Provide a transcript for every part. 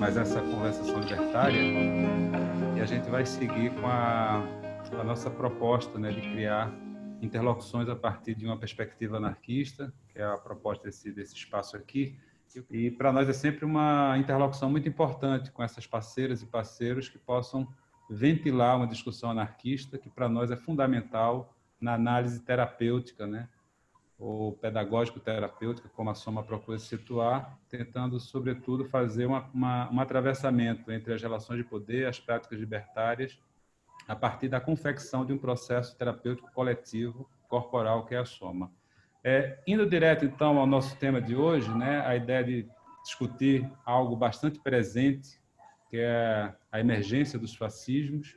mais essa conversação libertária e a gente vai seguir com a nossa proposta, né, de criar interlocuções a partir de uma perspectiva anarquista, que é a proposta desse espaço aqui. E para nós é sempre uma interlocução muito importante com essas parceiras e parceiros que possam ventilar uma discussão anarquista, que para nós é fundamental na análise terapêutica, né, ou pedagógico-terapêutica, como a Soma procura se situar, tentando, sobretudo, fazer um atravessamento entre as relações de poder, as práticas libertárias, a partir da confecção de um processo terapêutico coletivo, corporal, que é a Soma. Indo direto, então, ao nosso tema de hoje, né, a ideia de discutir algo bastante presente, que é a emergência dos fascismos,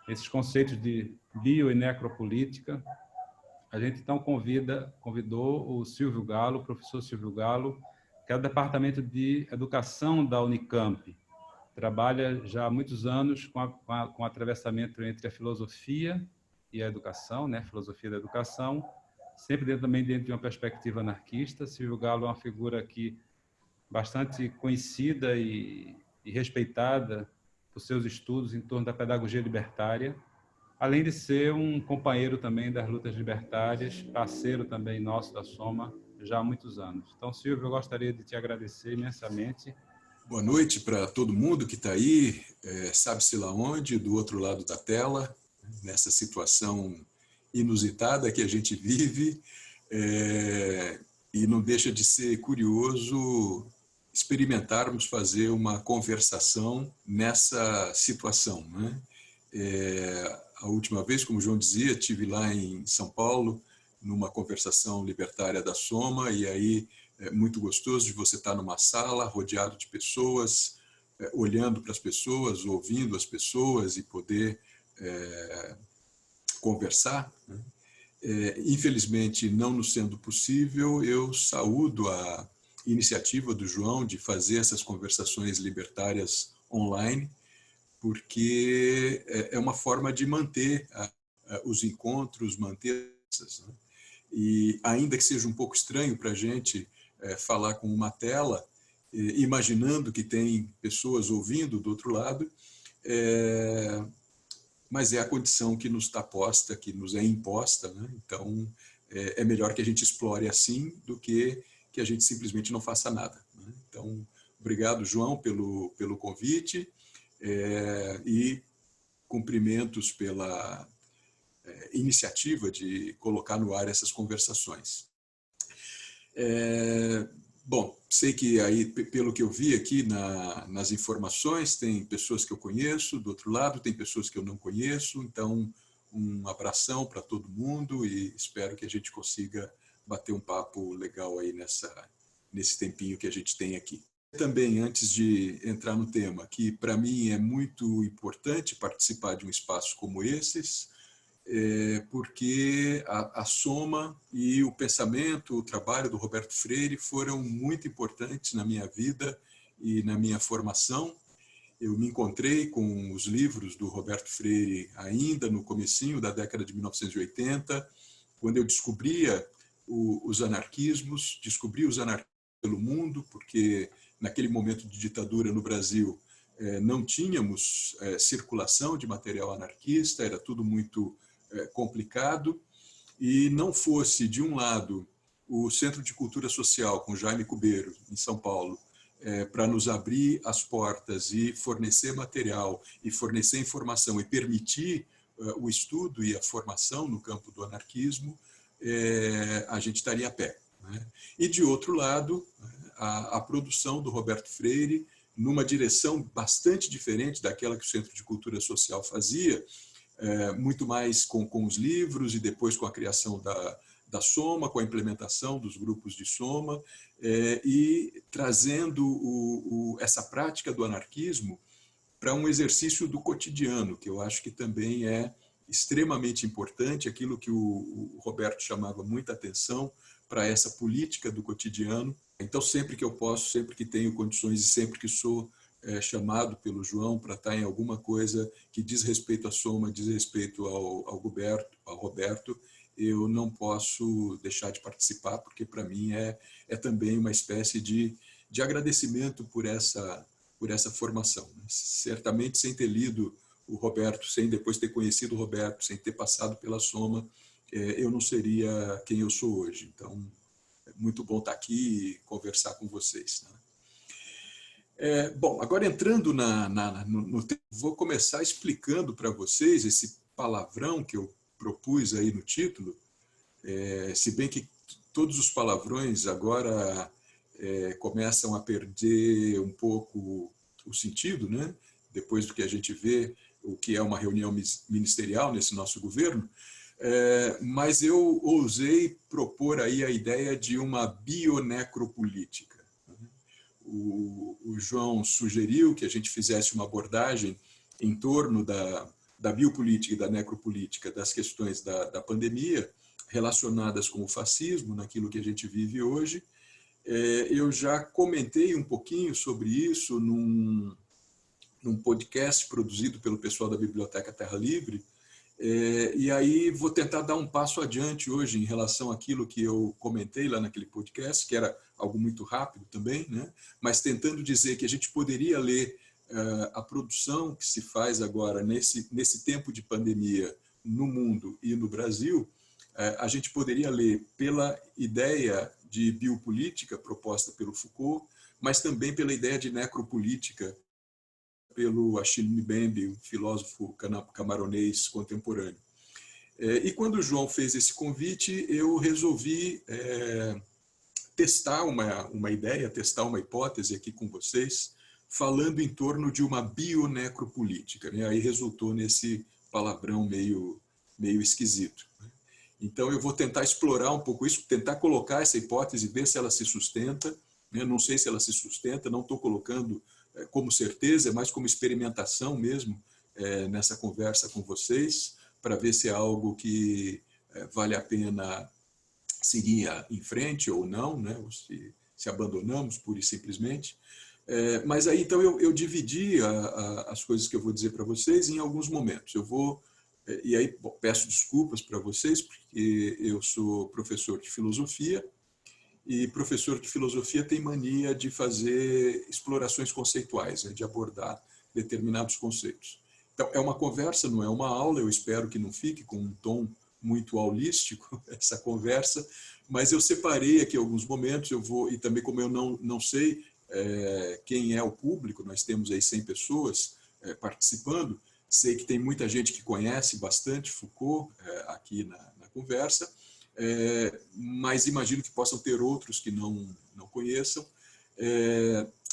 esses conceitos de bio e necropolítica. A gente, então, convidou o Silvio Galo, o professor Silvio Galo, que é do Departamento de Educação da Unicamp. Trabalha já há muitos anos com atravessamento entre a filosofia e a educação, né? Filosofia da educação, sempre também dentro de uma perspectiva anarquista. Silvio Galo é uma figura aqui bastante conhecida e respeitada por seus estudos em torno da pedagogia libertária, além de ser um companheiro também das lutas libertárias, parceiro também nosso da Soma, já há muitos anos. Então, Silvio, eu gostaria de te agradecer imensamente. Boa noite para todo mundo que está aí, sabe-se lá onde, do outro lado da tela, nessa situação inusitada que a gente vive, e não deixa de ser curioso experimentarmos fazer uma conversação nessa situação, né? A última vez, como o João dizia, estive lá em São Paulo, numa conversação libertária da Soma, e aí é muito gostoso de você estar numa sala rodeado de pessoas, olhando para as pessoas, ouvindo as pessoas e poder conversar, né? Infelizmente, não nos sendo possível, eu saúdo a iniciativa do João de fazer essas conversações libertárias online, porque é uma forma de manter os encontros, manter essas, né? E ainda que seja um pouco estranho para a gente falar com uma tela, imaginando que tem pessoas ouvindo do outro lado, mas é a condição que nos está posta, que nos é imposta, né? Então é melhor que a gente explore assim do que a gente simplesmente não faça nada, né? Então, obrigado, João, pelo convite, e cumprimentos pela iniciativa de colocar no ar essas conversações. Bom, sei que aí, pelo que eu vi aqui nas informações, tem pessoas que eu conheço, do outro lado tem pessoas que eu não conheço, então um abração para todo mundo e espero que a gente consiga bater um papo legal aí nesse tempinho que a gente tem aqui. Também, antes de entrar no tema, que para mim é muito importante participar de um espaço como esses, porque a Soma e o pensamento, o trabalho do Roberto Freire foram muito importantes na minha vida e na minha formação. Eu me encontrei com os livros do Roberto Freire ainda no comecinho da década de 1980, quando eu descobria os anarquismos, descobri os anarquismos pelo mundo, porque naquele momento de ditadura no Brasil não tínhamos circulação de material anarquista, era tudo muito complicado, e não fosse, de um lado, o Centro de Cultura Social, com Jaime Cubeiro, em São Paulo, para nos abrir as portas e fornecer material, e fornecer informação, e permitir o estudo e a formação no campo do anarquismo, a gente estaria a pé, né? E, de outro lado, a produção do Roberto Freire, numa direção bastante diferente daquela que o Centro de Cultura Social fazia, muito mais com os livros e depois com a criação da Soma, com a implementação dos grupos de Soma, e trazendo essa prática do anarquismo para um exercício do cotidiano, que eu acho que também é extremamente importante, aquilo que o Roberto chamava muita atenção para essa política do cotidiano. Então, sempre que eu posso, sempre que tenho condições e sempre que sou chamado pelo João para estar em alguma coisa que diz respeito à Soma, diz respeito ao Roberto, eu não posso deixar de participar, porque para mim é também uma espécie de agradecimento por essa por essa formação. Certamente, sem ter lido o Roberto, sem depois ter conhecido o Roberto, sem ter passado pela Soma, eu não seria quem eu sou hoje. Então, é muito bom estar aqui e conversar com vocês. Bom, agora entrando no tema, vou começar explicando para vocês esse palavrão que eu propus aí no título, se bem que todos os palavrões agora começam a perder um pouco o sentido, né? Depois do que a gente vê o que é uma reunião ministerial nesse nosso governo, mas eu ousei propor aí a ideia de uma bionecropolítica. O João sugeriu que a gente fizesse uma abordagem em torno da biopolítica e da necropolítica das questões da pandemia relacionadas com o fascismo, naquilo que a gente vive hoje. Eu já comentei um pouquinho sobre isso num podcast produzido pelo pessoal da Biblioteca Terra Livre, e aí vou tentar dar um passo adiante hoje em relação àquilo que eu comentei lá naquele podcast, que era algo muito rápido também, né? Mas tentando dizer que a gente poderia ler a produção que se faz agora nesse tempo de pandemia no mundo e no Brasil, a gente poderia ler pela ideia de biopolítica proposta pelo Foucault, mas também pela ideia de necropolítica pelo Achille Mbembe, um filósofo camaronês contemporâneo. E quando o João fez esse convite, eu resolvi testar uma ideia, testar uma hipótese aqui com vocês, falando em torno de uma bionecropolítica. Né? Aí resultou nesse palavrão meio esquisito. Então, eu vou tentar explorar um pouco isso, tentar colocar essa hipótese, ver se ela se sustenta. Não sei se ela se sustenta, não estou colocando como certeza, mas como experimentação mesmo nessa conversa com vocês, para ver se é algo que vale a pena seguir em frente ou não, né? Ou se abandonamos pura e simplesmente. Mas aí, então, eu dividi as coisas que eu vou dizer para vocês em alguns momentos. E aí peço desculpas para vocês, porque eu sou professor de filosofia, e professor de filosofia tem mania de fazer explorações conceituais, né, de abordar determinados conceitos. Então, é uma conversa, não é uma aula, eu espero que não fique com um tom muito aulístico, essa conversa, mas eu separei aqui alguns momentos, e também como eu não sei quem é o público, nós temos aí 100 pessoas participando, sei que tem muita gente que conhece bastante Foucault aqui na conversa, mas imagino que possam ter outros que não conheçam.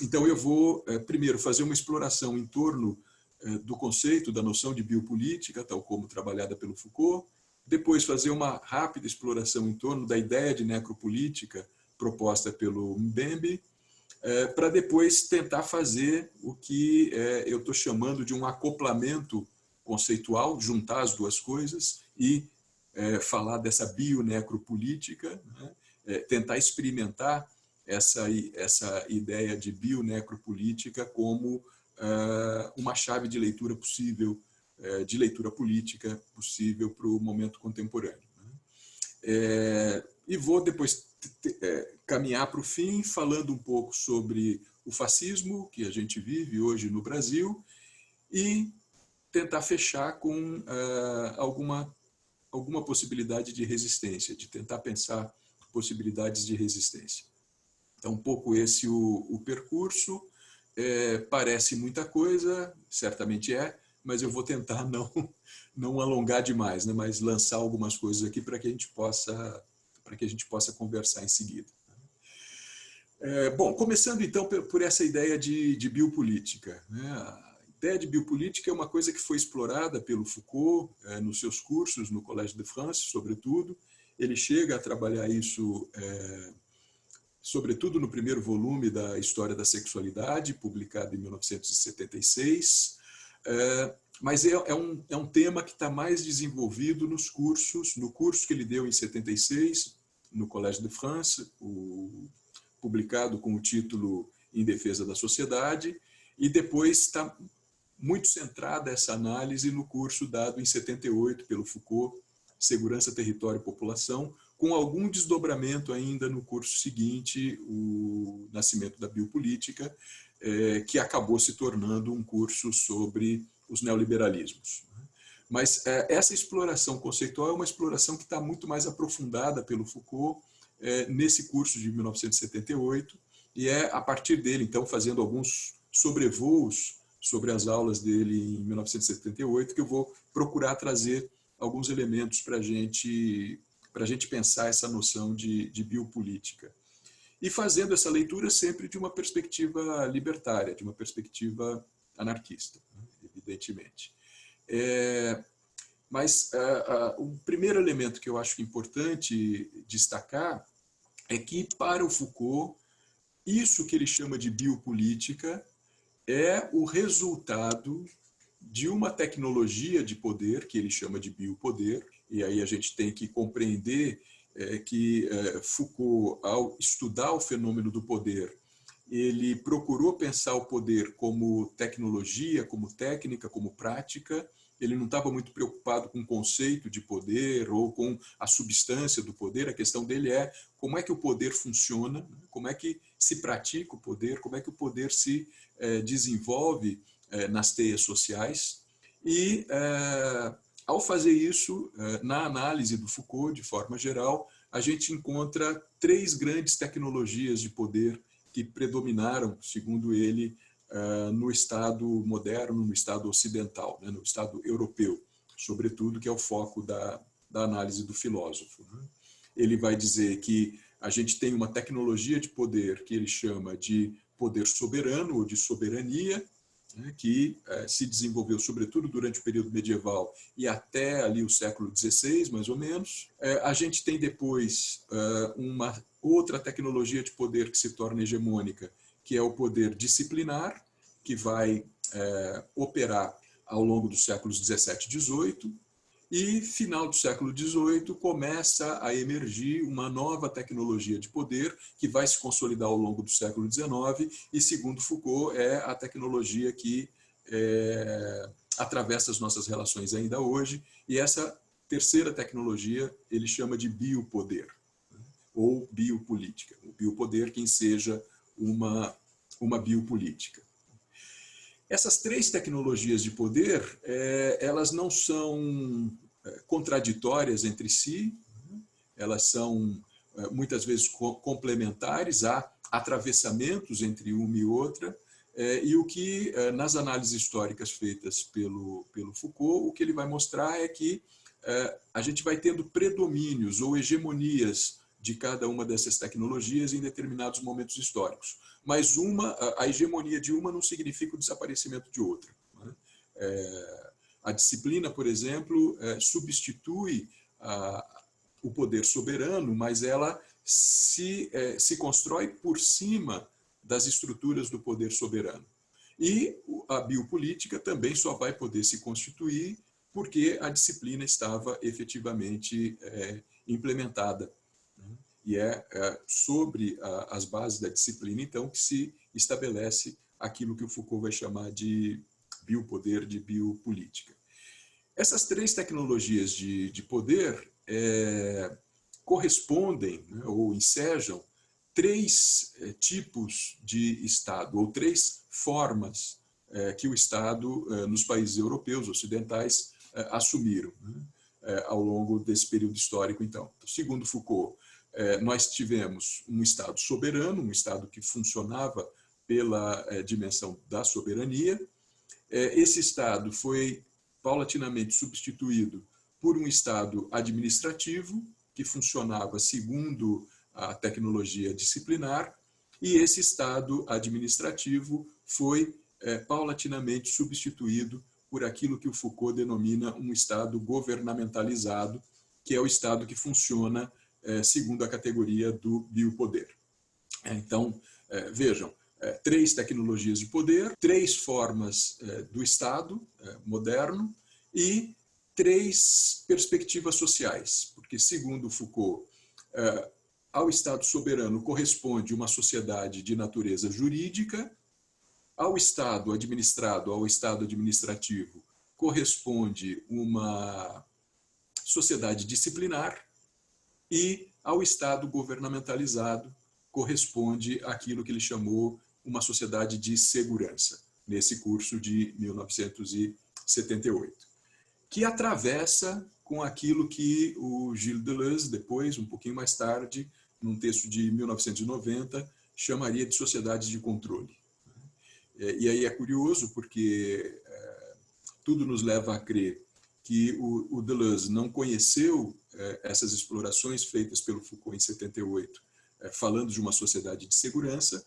Então, eu vou, primeiro, fazer uma exploração em torno do conceito, da noção de biopolítica, tal como trabalhada pelo Foucault, depois fazer uma rápida exploração em torno da ideia de necropolítica proposta pelo Mbembe, para depois tentar fazer o que eu estou chamando de um acoplamento conceitual, juntar as duas coisas e falar dessa bionecropolítica, né? Tentar experimentar essa ideia de bionecropolítica como uma chave de leitura possível, de leitura política possível para o momento contemporâneo. Né? E vou depois caminhar para o fim, falando um pouco sobre o fascismo que a gente vive hoje no Brasil e tentar fechar com alguma possibilidade de resistência, de tentar pensar possibilidades de resistência. Então, um pouco esse o percurso. Parece muita coisa, certamente mas eu vou tentar não alongar demais, né? Mas lançar algumas coisas aqui para que a gente possa conversar em seguida. Bom, começando então por essa ideia de biopolítica. Né? A ideia de biopolítica é uma coisa que foi explorada pelo Foucault nos seus cursos no Collège de France, sobretudo. Ele chega a trabalhar isso, sobretudo no primeiro volume da História da Sexualidade, publicado em 1976. Mas é um tema que está mais desenvolvido nos cursos, no curso que ele deu em 76, no Collège de France, publicado com o título Em Defesa da Sociedade, e depois está muito centrada essa análise no curso dado em 78 pelo Foucault, Segurança, Território e População, com algum desdobramento ainda no curso seguinte, o Nascimento da Biopolítica, que acabou se tornando um curso sobre os neoliberalismos. Mas essa exploração conceitual é uma exploração que está muito mais aprofundada pelo Foucault nesse curso de 1978, e é a partir dele, então, fazendo alguns sobrevoos sobre as aulas dele em 1978, que eu vou procurar trazer alguns elementos para a gente pensar essa noção de biopolítica. E fazendo essa leitura sempre de uma perspectiva libertária, de uma perspectiva anarquista, evidentemente. Mas o primeiro elemento que eu acho importante destacar é que, para o Foucault, isso que ele chama de biopolítica é o resultado de uma tecnologia de poder, que ele chama de biopoder, e aí a gente tem que compreender que Foucault, ao estudar o fenômeno do poder, ele procurou pensar o poder como tecnologia, como técnica, como prática. Ele não estava muito preocupado com o conceito de poder ou com a substância do poder. A questão dele é como é que o poder funciona, como é que se pratica o poder, como é que o poder se desenvolve nas teias sociais. E, ao fazer isso, na análise do Foucault, de forma geral, a gente encontra 3 grandes tecnologias de poder que predominaram, segundo ele, no Estado moderno, no Estado ocidental, no Estado europeu, sobretudo, que é o foco da análise do filósofo. Ele vai dizer que a gente tem uma tecnologia de poder que ele chama de poder soberano ou de soberania, que se desenvolveu sobretudo durante o período medieval e até ali o século XVI, mais ou menos. A gente tem depois uma outra tecnologia de poder que se torna hegemônica, que é o poder disciplinar, que vai operar ao longo dos séculos XVII e XVIII, e final do século XVIII começa a emergir uma nova tecnologia de poder que vai se consolidar ao longo do século XIX e, segundo Foucault, é a tecnologia que atravessa as nossas relações ainda hoje, e essa terceira tecnologia ele chama de biopoder, ou biopolítica. O biopoder que enseja uma biopolítica. Essas 3 tecnologias de poder, elas não são contraditórias entre si, elas são muitas vezes complementares, há atravessamentos entre uma e outra, e o que, nas análises históricas feitas pelo Foucault, o que ele vai mostrar é que a gente vai tendo predomínios ou hegemonias de cada uma dessas tecnologias em determinados momentos históricos. Mas a hegemonia de uma não significa o desaparecimento de outra. A disciplina, por exemplo, substitui o poder soberano, mas ela se constrói por cima das estruturas do poder soberano. E a biopolítica também só vai poder se constituir porque a disciplina estava efetivamente implementada. E é sobre as bases da disciplina, então, que se estabelece aquilo que o Foucault vai chamar de biopoder, de biopolítica. Essas 3 tecnologias de poder correspondem, ou ensejam 3 tipos de Estado, ou 3 formas que o Estado, nos países europeus, ocidentais, assumiram ao longo desse período histórico. Então, segundo Foucault, nós tivemos um Estado soberano, um Estado que funcionava pela dimensão da soberania. Esse Estado foi paulatinamente substituído por um Estado administrativo, que funcionava segundo a tecnologia disciplinar, e esse Estado administrativo foi paulatinamente substituído por aquilo que o Foucault denomina um Estado governamentalizado, que é o Estado que funciona segundo a categoria do biopoder. Então, vejam, 3 tecnologias de poder, 3 formas do Estado moderno e 3 perspectivas sociais, porque, segundo Foucault, ao Estado soberano corresponde uma sociedade de natureza jurídica, ao Estado administrado, ao Estado administrativo, corresponde uma sociedade disciplinar, e ao Estado governamentalizado corresponde aquilo que ele chamou uma sociedade de segurança, nesse curso de 1978, que atravessa com aquilo que o Gilles Deleuze, depois, um pouquinho mais tarde, num texto de 1990, chamaria de sociedade de controle. E aí é curioso, porque tudo nos leva a crer que o Deleuze não conheceu essas explorações feitas pelo Foucault em 78, falando de uma sociedade de segurança,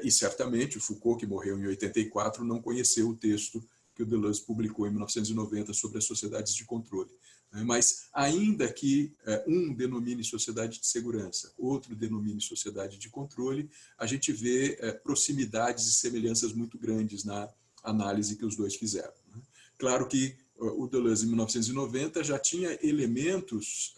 e certamente o Foucault, que morreu em 84, não conheceu o texto que o Deleuze publicou em 1990 sobre as sociedades de controle. Mas, ainda que um denomine sociedade de segurança, outro denomine sociedade de controle, a gente vê proximidades e semelhanças muito grandes na análise que os dois fizeram. Claro que o Deleuze, em 1990, já tinha elementos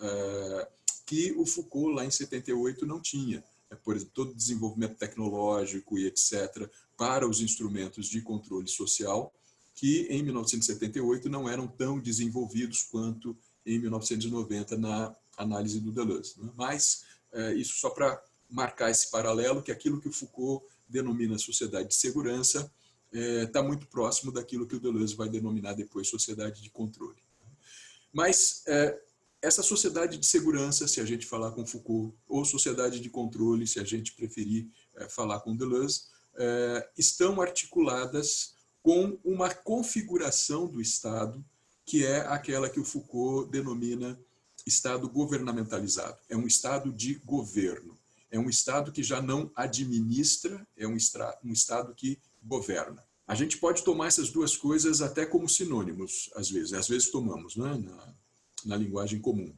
que o Foucault, lá em 78, não tinha. Por exemplo, todo o desenvolvimento tecnológico e etc., para os instrumentos de controle social, que em 1978 não eram tão desenvolvidos quanto em 1990 na análise do Deleuze. Mas isso só para marcar esse paralelo, que aquilo que o Foucault denomina sociedade de segurança está muito próximo daquilo que o Deleuze vai denominar depois sociedade de controle. Mas essa sociedade de segurança, se a gente falar com Foucault, ou sociedade de controle, se a gente preferir falar com Deleuze, estão articuladas com uma configuração do Estado, que é aquela que o Foucault denomina Estado governamentalizado. É um Estado de governo. É um Estado que já não administra, é um Estado que governa. A gente pode tomar essas duas coisas até como sinônimos, às vezes tomamos, né, na linguagem comum.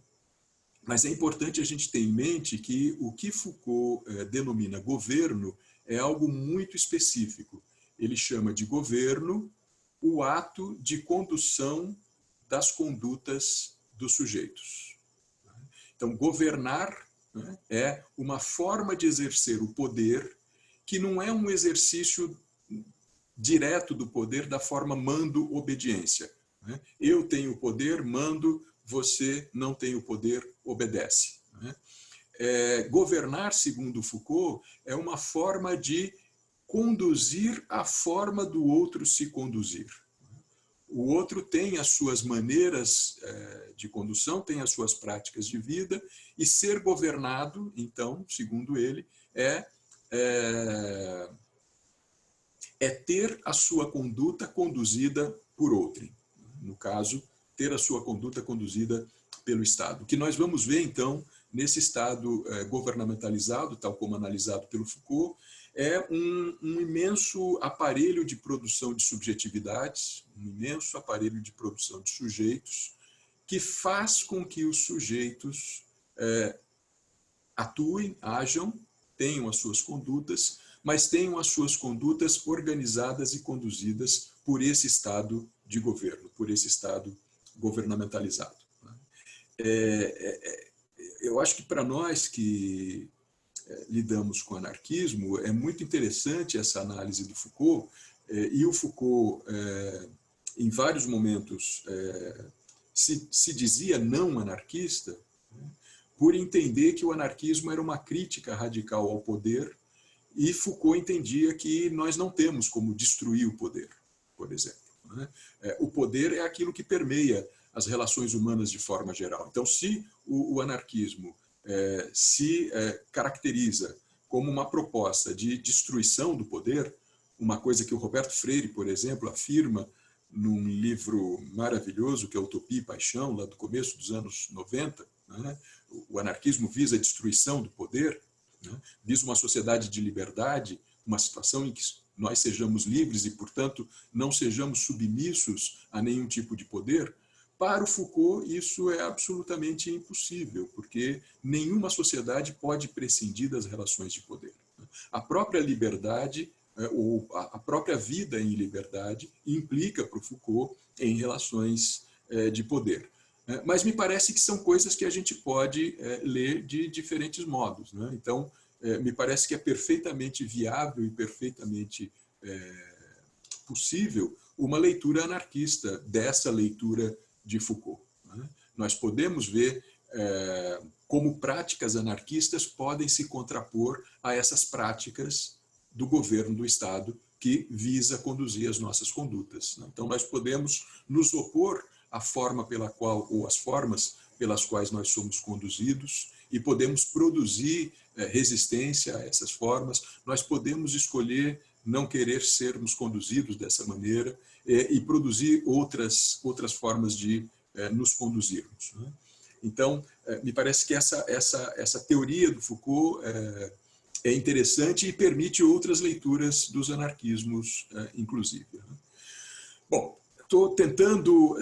Mas é importante a gente ter em mente que o que Foucault denomina governo é algo muito específico. Ele chama de governo o ato de condução das condutas dos sujeitos. Então, governar, né, é uma forma de exercer o poder que não é um exercício direto do poder da forma mando-obediência. Né? Eu tenho o poder, mando, você não tem o poder, obedece. Né? Governar, segundo Foucault, é uma forma de conduzir a forma do outro se conduzir. O outro tem as suas maneiras de condução, tem as suas práticas de vida, e ser governado, então, segundo ele, é ter a sua conduta conduzida por outrem. No caso, ter a sua conduta conduzida pelo Estado. O que nós vamos ver, então, nesse Estado governamentalizado, tal como analisado pelo Foucault, é um imenso aparelho de produção de subjetividades, um imenso aparelho de produção de sujeitos, que faz com que os sujeitos atuem, ajam, tenham as suas condutas, mas tenham as suas condutas organizadas e conduzidas por esse Estado de governo, por esse Estado governamentalizado. Eu acho que para nós que lidamos com anarquismo, é muito interessante essa análise do Foucault, e o Foucault, em vários momentos, se dizia não anarquista, por entender que o anarquismo era uma crítica radical ao poder, e Foucault entendia que nós não temos como destruir o poder, por exemplo. O poder é aquilo que permeia as relações humanas de forma geral. Então, se o anarquismo se caracteriza como uma proposta de destruição do poder, uma coisa que o Roberto Freire, por exemplo, afirma num livro maravilhoso, que é Utopia e Paixão, lá do começo dos anos 90, né? O anarquismo visa a destruição do poder, né? Visa uma sociedade de liberdade, uma situação em que nós sejamos livres e, portanto, não sejamos submissos a nenhum tipo de poder. Para o Foucault, isso é absolutamente impossível, porque nenhuma sociedade pode prescindir das relações de poder. A própria liberdade, ou a própria vida em liberdade, implica para o Foucault em relações de poder. Mas me parece que são coisas que a gente pode ler de diferentes modos. Né? Então, me parece que é perfeitamente viável e perfeitamente possível uma leitura anarquista dessa leitura de Foucault. Né? Nós podemos ver como práticas anarquistas podem se contrapor a essas práticas do governo do Estado que visa conduzir as nossas condutas. Então, nós podemos nos opor à forma pela qual, ou às formas pelas quais nós somos conduzidos, e podemos produzir resistência a essas formas, nós podemos escolher não querer sermos conduzidos dessa maneira e produzir outras formas de nos conduzirmos. Então, me parece que essa teoria do Foucault é interessante e permite outras leituras dos anarquismos, inclusive. Bom, estou tentando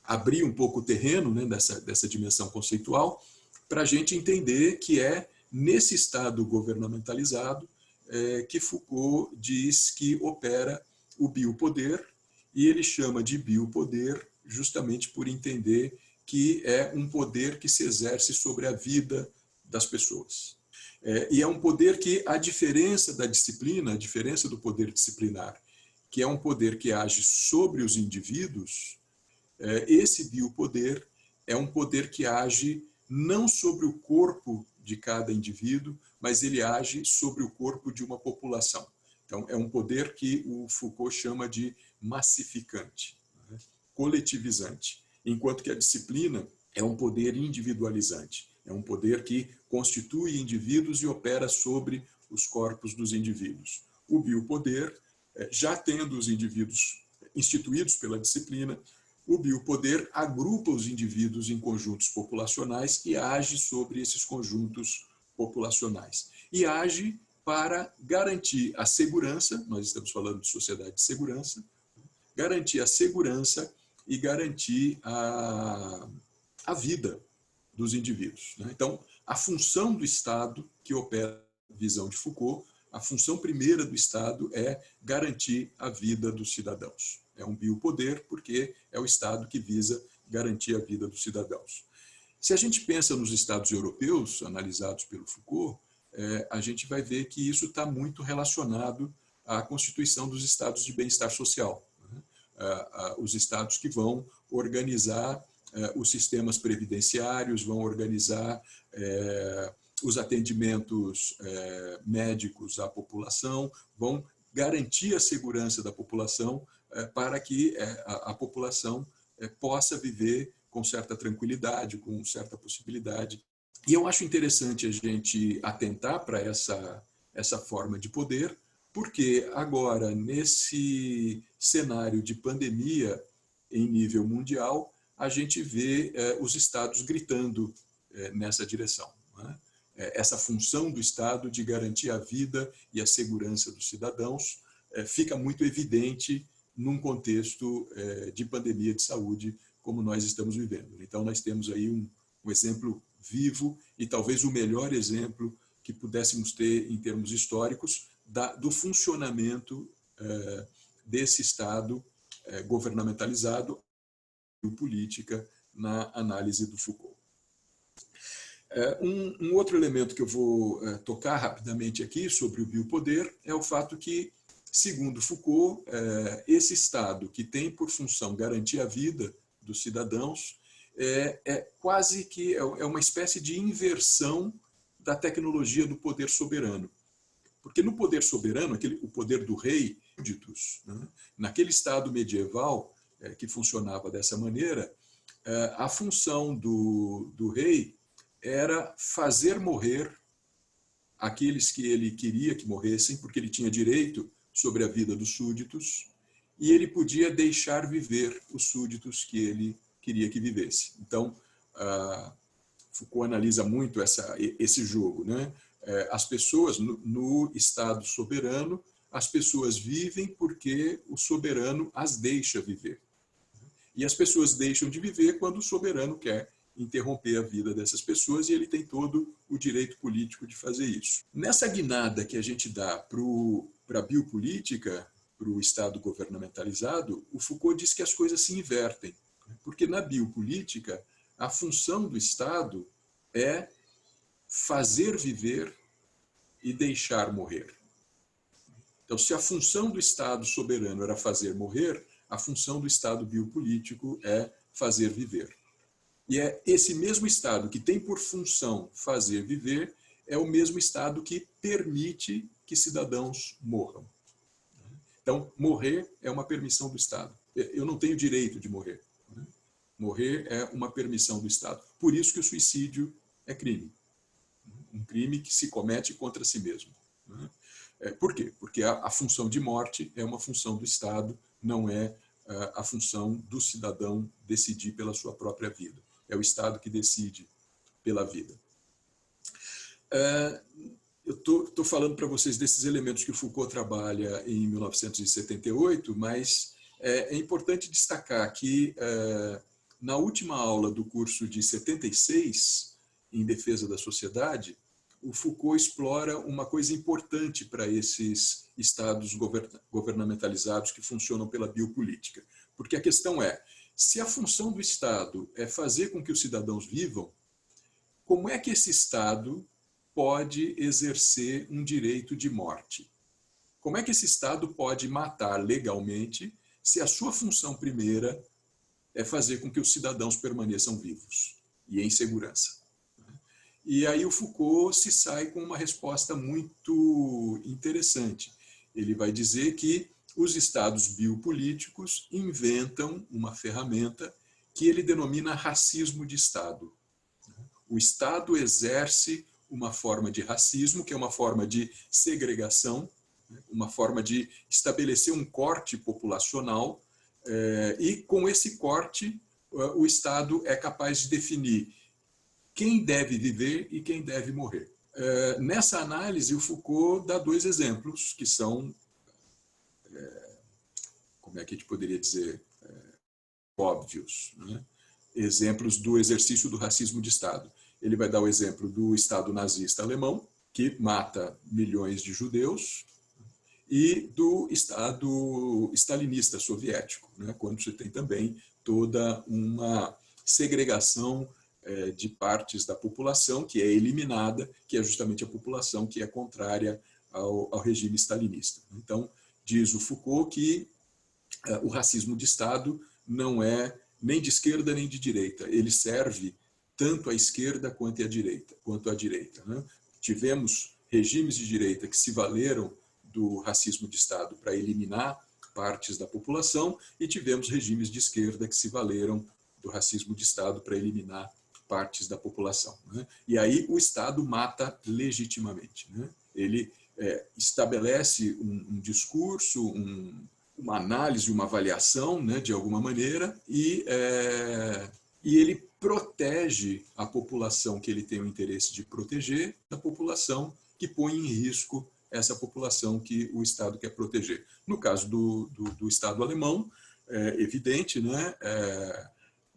abrir um pouco o terreno, né, dessa dimensão conceitual para a gente entender que é nesse estado governamentalizado que Foucault diz que opera o biopoder, e ele chama de biopoder justamente por entender que é um poder que se exerce sobre a vida das pessoas. E é um poder que, a diferença da disciplina, a diferença do poder disciplinar, que é um poder que age sobre os indivíduos, esse biopoder é um poder que age não sobre o corpo de cada indivíduo, mas ele age sobre o corpo de uma população. Então, é um poder que o Foucault chama de massificante, né? Coletivizante, enquanto que a disciplina é um poder individualizante, é um poder que constitui indivíduos e opera sobre os corpos dos indivíduos. O biopoder, já tendo os indivíduos instituídos pela disciplina, o biopoder agrupa os indivíduos em conjuntos populacionais e age sobre esses conjuntos populacionais. E age para garantir a segurança, nós estamos falando de sociedade de segurança, garantir a segurança e garantir a vida dos indivíduos. Então, a função do Estado que opera a visão de Foucault, a função primeira do Estado é garantir a vida dos cidadãos. É um biopoder porque é o Estado que visa garantir a vida dos cidadãos. Se a gente pensa nos Estados europeus, analisados pelo Foucault, a gente vai ver que isso está muito relacionado à constituição dos estados de bem-estar social. Os estados que vão organizar os sistemas previdenciários, vão organizar os atendimentos médicos à população, vão garantir a segurança da população para que a população possa viver com certa tranquilidade, com certa possibilidade. E eu acho interessante a gente atentar para essa forma de poder, porque agora, nesse cenário de pandemia em nível mundial, a gente vê os estados gritando nessa direção, né? Essa função do Estado de garantir a vida e a segurança dos cidadãos fica muito evidente num contexto de pandemia de saúde como nós estamos vivendo. Então, nós temos aí um exemplo vivo e talvez o melhor exemplo que pudéssemos ter em termos históricos do funcionamento desse Estado governamentalizado e política na análise do Foucault. Um outro elemento que eu vou tocar rapidamente aqui sobre o biopoder é o fato que, segundo Foucault, esse Estado que tem por função garantir a vida dos cidadãos quase que é uma espécie de inversão da tecnologia do poder soberano. Porque no poder soberano, o poder do rei, né, naquele Estado medieval que funcionava dessa maneira, a função do rei era fazer morrer aqueles que ele queria que morressem, porque ele tinha direito sobre a vida dos súditos, e ele podia deixar viver os súditos que ele queria que vivesse. Então, Foucault analisa muito esse jogo, né? As pessoas, no Estado soberano, as pessoas vivem porque o soberano as deixa viver. E as pessoas deixam de viver quando o soberano quer interromper a vida dessas pessoas, e ele tem todo o direito político de fazer isso. Nessa guinada que a gente dá para a biopolítica, para o Estado governamentalizado, o Foucault diz que as coisas se invertem. Porque na biopolítica, a função do Estado é fazer viver e deixar morrer. Então, se a função do Estado soberano era fazer morrer, a função do Estado biopolítico é fazer viver. E é esse mesmo Estado que tem por função fazer viver, é o mesmo Estado que permite que cidadãos morram. Então, morrer é uma permissão do Estado. Eu não tenho direito de morrer. Morrer é uma permissão do Estado. Por isso que o suicídio é crime. Um crime que se comete contra si mesmo. Por quê? Porque a função de morte é uma função do Estado, não é a função do cidadão decidir pela sua própria vida. É o Estado que decide pela vida. Eu estou falando para vocês desses elementos que o Foucault trabalha em 1978, mas é importante destacar que na última aula do curso de 76, em Defesa da Sociedade, o Foucault explora uma coisa importante para esses estados governamentalizados que funcionam pela biopolítica. Porque a questão é, se a função do Estado é fazer com que os cidadãos vivam, como é que esse Estado pode exercer um direito de morte? Como é que esse Estado pode matar legalmente se a sua função primeira é fazer com que os cidadãos permaneçam vivos e em segurança? E aí o Foucault se sai com uma resposta muito interessante. Ele vai dizer que os estados biopolíticos inventam uma ferramenta que ele denomina racismo de Estado. O Estado exerce uma forma de racismo, que é uma forma de segregação, uma forma de estabelecer um corte populacional, e com esse corte o Estado é capaz de definir quem deve viver e quem deve morrer. Nessa análise, o Foucault dá dois exemplos que são, como é que a gente poderia dizer, óbvios, né? Exemplos do exercício do racismo de Estado. Ele vai dar o exemplo do Estado nazista alemão, que mata milhões de judeus, e do Estado stalinista soviético, né? Quando você tem também toda uma segregação de partes da população que é eliminada, que é justamente a população que é contrária ao regime stalinista. Então, diz o Foucault que o racismo de Estado não é nem de esquerda nem de direita, ele serve tanto à esquerda quanto à direita. Né? Tivemos regimes de direita que se valeram do racismo de Estado para eliminar partes da população e tivemos regimes de esquerda que se valeram do racismo de Estado para eliminar partes da população. Né? E aí o Estado mata legitimamente. Né? Ele estabelece um discurso, uma análise, uma avaliação, né, de alguma maneira, e ele protege a população que ele tem o interesse de proteger, da população que põe em risco essa população que o Estado quer proteger. No caso do Estado alemão, é evidente, né,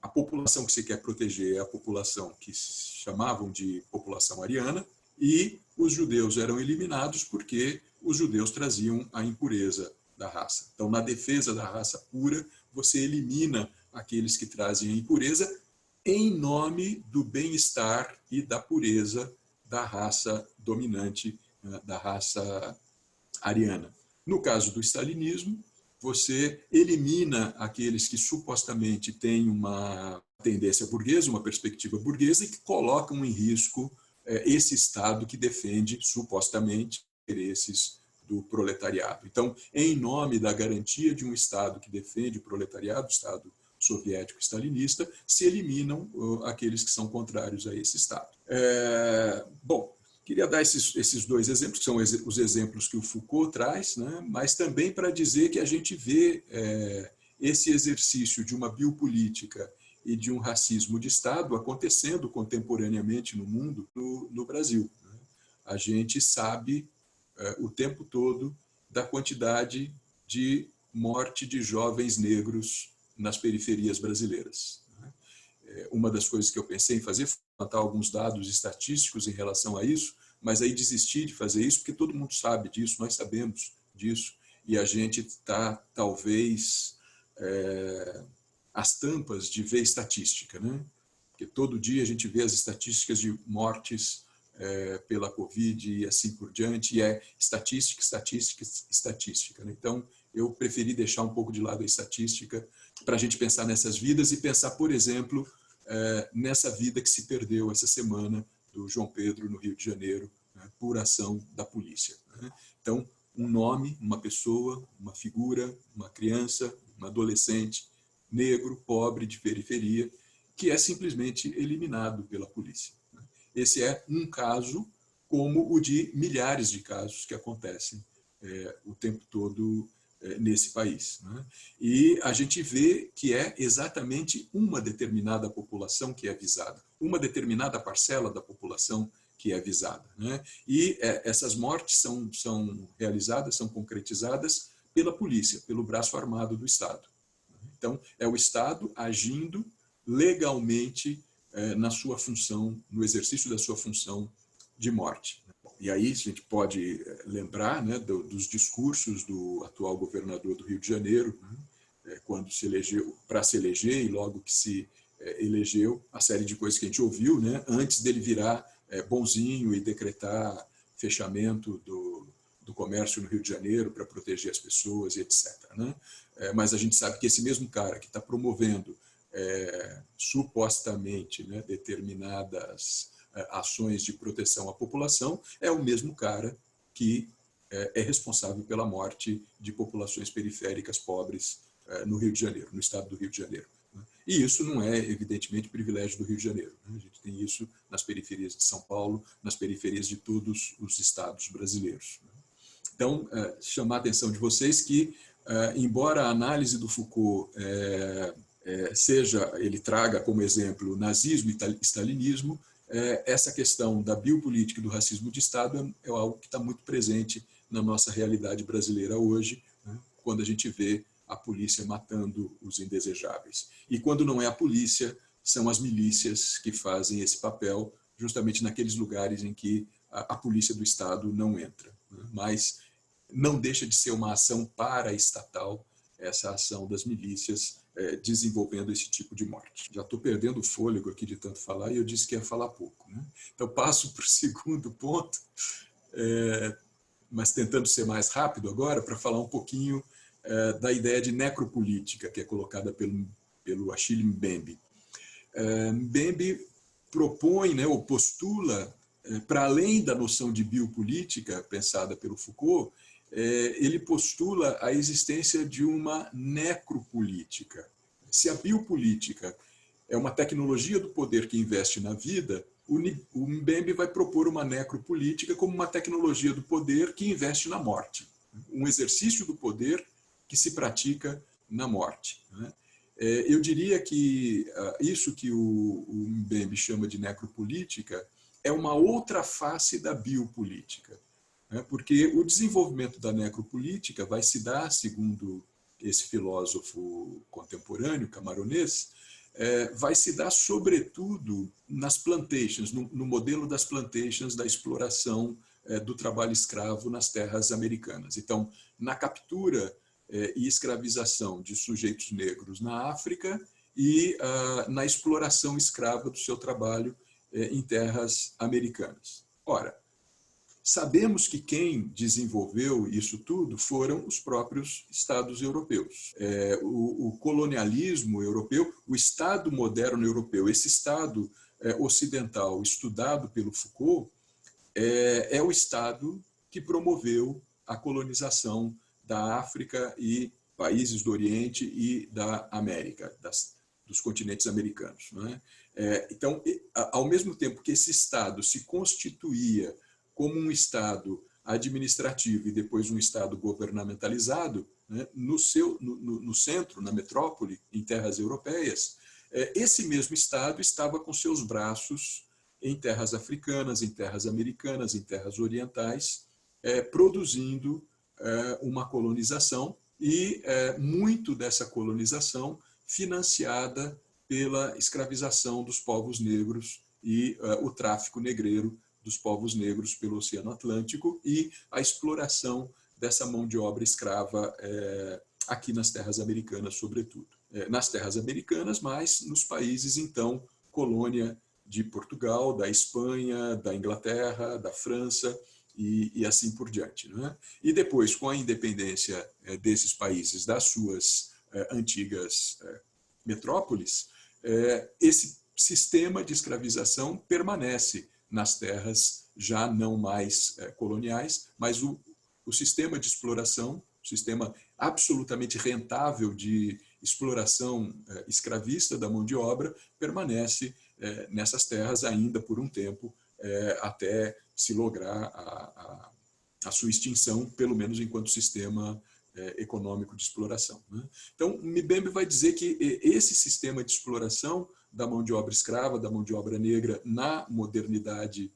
a população que se quer proteger é a população que chamavam de população ariana, e os judeus eram eliminados porque os judeus traziam a impureza da raça. Então, na defesa da raça pura, você elimina aqueles que trazem a impureza em nome do bem-estar e da pureza da raça dominante, da raça ariana. No caso do stalinismo, você elimina aqueles que supostamente têm uma tendência burguesa, uma perspectiva burguesa, e que colocam em risco esse Estado que defende, supostamente, interesses do proletariado. Então, em nome da garantia de um Estado que defende o proletariado, o Estado soviético stalinista, se eliminam aqueles que são contrários a esse Estado. Bom, queria dar esses dois exemplos, que são os exemplos que o Foucault traz, né? Mas também para dizer que a gente vê esse exercício de uma biopolítica e de um racismo de Estado acontecendo contemporaneamente no mundo, no Brasil. Né? A gente sabe o tempo todo da quantidade de morte de jovens negros nas periferias brasileiras. Né? Uma das coisas que eu pensei em fazer foi levantar alguns dados estatísticos em relação a isso, mas aí desisti de fazer isso porque todo mundo sabe disso, nós sabemos disso, e a gente está, talvez, às tampas de ver estatística, né? Porque todo dia a gente vê as estatísticas de mortes pela Covid e assim por diante, e é estatística, estatística, estatística. Né? Então, eu preferi deixar um pouco de lado a estatística para a gente pensar nessas vidas e pensar, por exemplo, nessa vida que se perdeu essa semana do João Pedro no Rio de Janeiro, por ação da polícia. Então, um nome, uma pessoa, uma figura, uma criança, um adolescente, negro, pobre, de periferia, que é simplesmente eliminado pela polícia. Esse é um caso, como o de milhares de casos que acontecem o tempo todo nesse país. E a gente vê que é exatamente uma determinada população que é visada, uma determinada parcela da população que é visada. E essas mortes são realizadas, são concretizadas pela polícia, pelo braço armado do Estado. Então, é o Estado agindo legalmente na sua função, no exercício da sua função de morte. E aí a gente pode lembrar, né, dos discursos do atual governador do Rio de Janeiro, quando se elegeu, para se eleger, e logo que se elegeu, a série de coisas que a gente ouviu, né, antes dele virar bonzinho e decretar fechamento do comércio no Rio de Janeiro para proteger as pessoas e etc. Né? Mas a gente sabe que esse mesmo cara que está promovendo supostamente, né, determinadas ações de proteção à população é o mesmo cara que é responsável pela morte de populações periféricas pobres no Rio de Janeiro, no estado do Rio de Janeiro. E isso não é, evidentemente, privilégio do Rio de Janeiro. A gente tem isso nas periferias de São Paulo, nas periferias de todos os estados brasileiros. Então, chamar a atenção de vocês que, embora a análise do Foucault ele traga como exemplo nazismo e stalinismo, essa questão da biopolítica e do racismo de Estado é algo que está muito presente na nossa realidade brasileira hoje, né, quando a gente vê a polícia matando os indesejáveis. E quando não é a polícia, são as milícias que fazem esse papel, justamente naqueles lugares em que a polícia do Estado não entra. Né? Mas não deixa de ser uma ação paraestatal, essa ação das milícias desenvolvendo esse tipo de morte. Já estou perdendo o fôlego aqui de tanto falar e eu disse que ia falar pouco. Né? Então, passo para o segundo ponto, mas tentando ser mais rápido agora, para falar um pouquinho da ideia de necropolítica que é colocada pelo Achille Mbembe. Mbembe propõe, né, ou postula, para além da noção de biopolítica pensada pelo Foucault, ele postula a existência de uma necropolítica. Se a biopolítica é uma tecnologia do poder que investe na vida, o Mbembe vai propor uma necropolítica como uma tecnologia do poder que investe na morte. Um exercício do poder que se pratica na morte. Eu diria que isso que o Mbembe chama de necropolítica é uma outra face da biopolítica. Porque o desenvolvimento da necropolítica vai se dar, segundo esse filósofo contemporâneo camaronês, vai se dar sobretudo nas plantations, no modelo das plantations, da exploração do trabalho escravo nas terras americanas. Então, na captura e escravização de sujeitos negros na África e na exploração escrava do seu trabalho em terras americanas. Ora, sabemos que quem desenvolveu isso tudo foram os próprios Estados europeus. O colonialismo europeu, o Estado moderno europeu, esse Estado ocidental estudado pelo Foucault, é o Estado que promoveu a colonização da África e países do Oriente e da América, dos continentes americanos. Não é? Então, ao mesmo tempo que esse Estado se constituía como um Estado administrativo e depois um Estado governamentalizado, né, no centro, na metrópole, em terras europeias, esse mesmo Estado estava com seus braços em terras africanas, em terras americanas, em terras orientais, produzindo uma colonização e muito dessa colonização financiada pela escravização dos povos negros e o tráfico negreiro dos povos negros pelo Oceano Atlântico e a exploração dessa mão de obra escrava aqui nas terras americanas, sobretudo. Nas terras americanas, mas nos países, então, colônia de Portugal, da Espanha, da Inglaterra, da França e assim por diante. Não é? E depois, com a independência desses países das suas antigas metrópoles, esse sistema de escravização permanece nas terras já não mais coloniais, mas o sistema de exploração, o sistema absolutamente rentável de exploração escravista da mão de obra, permanece nessas terras ainda por um tempo, até se lograr a sua extinção, pelo menos enquanto sistema econômico de exploração. Então, Mbembe vai dizer que esse sistema de exploração da mão de obra escrava, da mão de obra negra na modernidade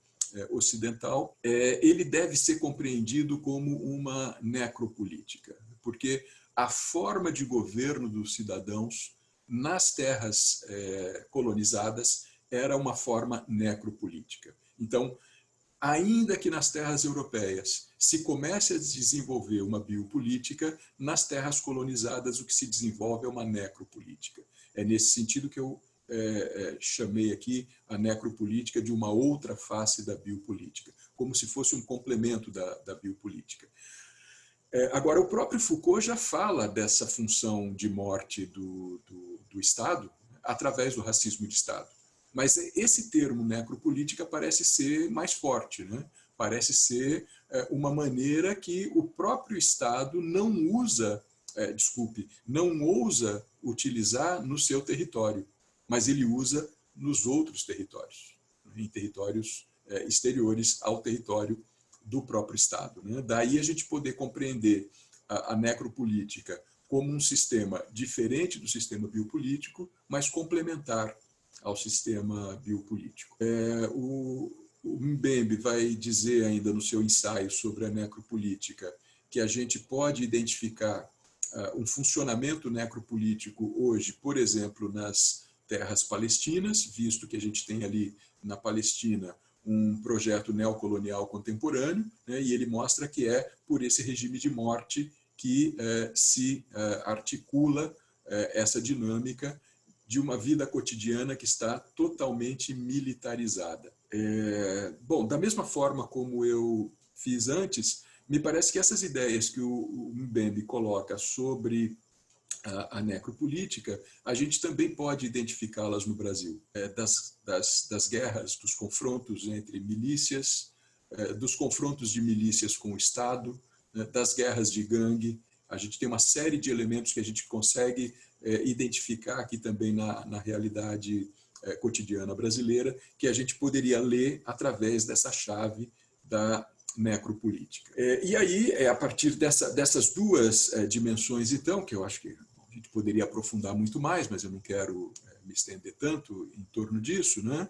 ocidental, ele deve ser compreendido como uma necropolítica, porque a forma de governo dos cidadãos nas terras colonizadas era uma forma necropolítica. Então, ainda que nas terras europeias se comece a desenvolver uma biopolítica, nas terras colonizadas o que se desenvolve é uma necropolítica. É nesse sentido que eu chamei aqui a necropolítica de uma outra face da biopolítica, como se fosse um complemento da biopolítica. Agora, o próprio Foucault já fala dessa função de morte do Estado através do racismo de Estado. Mas esse termo necropolítica parece ser mais forte, né? Parece ser uma maneira que o próprio Estado não ousa utilizar no seu território, mas ele usa nos outros territórios, em territórios exteriores ao território do próprio Estado. Né? Daí a gente poder compreender a necropolítica como um sistema diferente do sistema biopolítico, mas complementar ao sistema biopolítico. O Mbembe vai dizer ainda no seu ensaio sobre a necropolítica que a gente pode identificar um funcionamento necropolítico hoje, por exemplo, nas terras palestinas, visto que a gente tem ali na Palestina um projeto neocolonial contemporâneo, né, e ele mostra que é por esse regime de morte que se articula essa dinâmica de uma vida cotidiana que está totalmente militarizada. Bom, da mesma forma como eu fiz antes, me parece que essas ideias que o Mbembe coloca sobre a necropolítica, a gente também pode identificá-las no Brasil, das guerras, dos confrontos entre milícias, dos confrontos de milícias com o Estado, das guerras de gangue. A gente tem uma série de elementos que a gente consegue identificar aqui também na realidade cotidiana brasileira, que a gente poderia ler através dessa chave da necropolítica. E aí, a partir dessas duas dimensões, então, que eu acho que a gente poderia aprofundar muito mais, mas eu não quero me estender tanto em torno disso, né?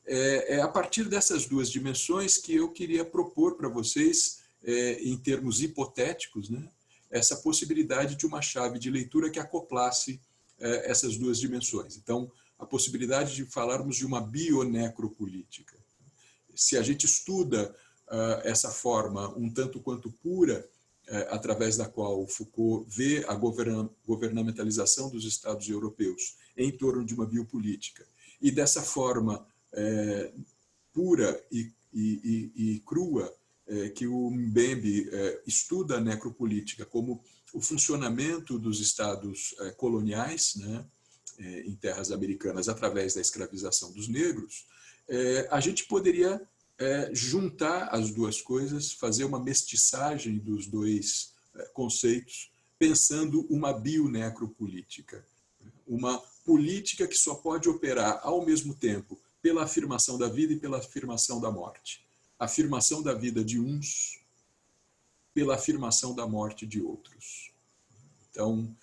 É a partir dessas duas dimensões que eu queria propor para vocês, em termos hipotéticos, né, essa possibilidade de uma chave de leitura que acoplasse essas duas dimensões. Então, a possibilidade de falarmos de uma bionecropolítica. Se a gente estuda essa forma um tanto quanto pura, através da qual Foucault vê a governamentalização dos Estados europeus em torno de uma biopolítica, e dessa forma pura e crua que o Mbembe estuda a necropolítica como o funcionamento dos Estados coloniais, né, em terras americanas através da escravização dos negros, a gente poderia juntar as duas coisas, fazer uma mestiçagem dos dois conceitos, pensando uma bionecropolítica, uma política que só pode operar ao mesmo tempo pela afirmação da vida e pela afirmação da morte. Afirmação da vida de uns pela afirmação da morte de outros. Então,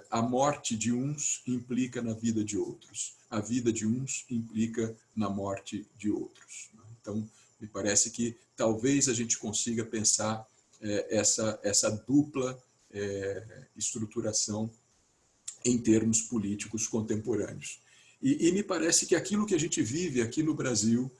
a morte de uns implica na vida de outros. A vida de uns implica na morte de outros. Então, me parece que talvez a gente consiga pensar essa dupla estruturação em termos políticos contemporâneos. E me parece que aquilo que a gente vive aqui no Brasil,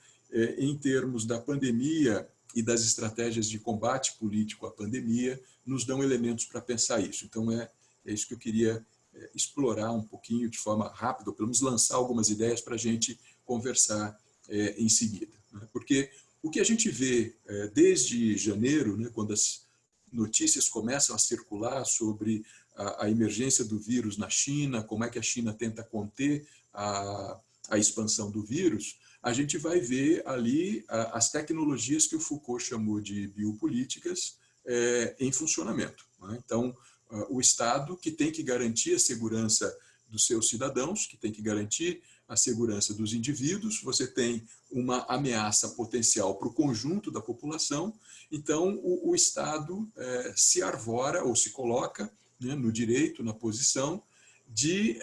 em termos da pandemia e das estratégias de combate político à pandemia, nos dão elementos para pensar isso. Então, é isso que eu queria explorar um pouquinho de forma rápida, ou pelo menos lançar algumas ideias para a gente conversar em seguida. Porque o que a gente vê desde janeiro, né, quando as notícias começam a circular sobre a emergência do vírus na China, como é que a China tenta conter a expansão do vírus, a gente vai ver ali as tecnologias que o Foucault chamou de biopolíticas em funcionamento. Então, o Estado, que tem que garantir a segurança dos seus cidadãos, que tem que garantir a segurança dos indivíduos, você tem uma ameaça potencial para o conjunto da população, então o Estado se arvora ou se coloca, né, no direito, na posição de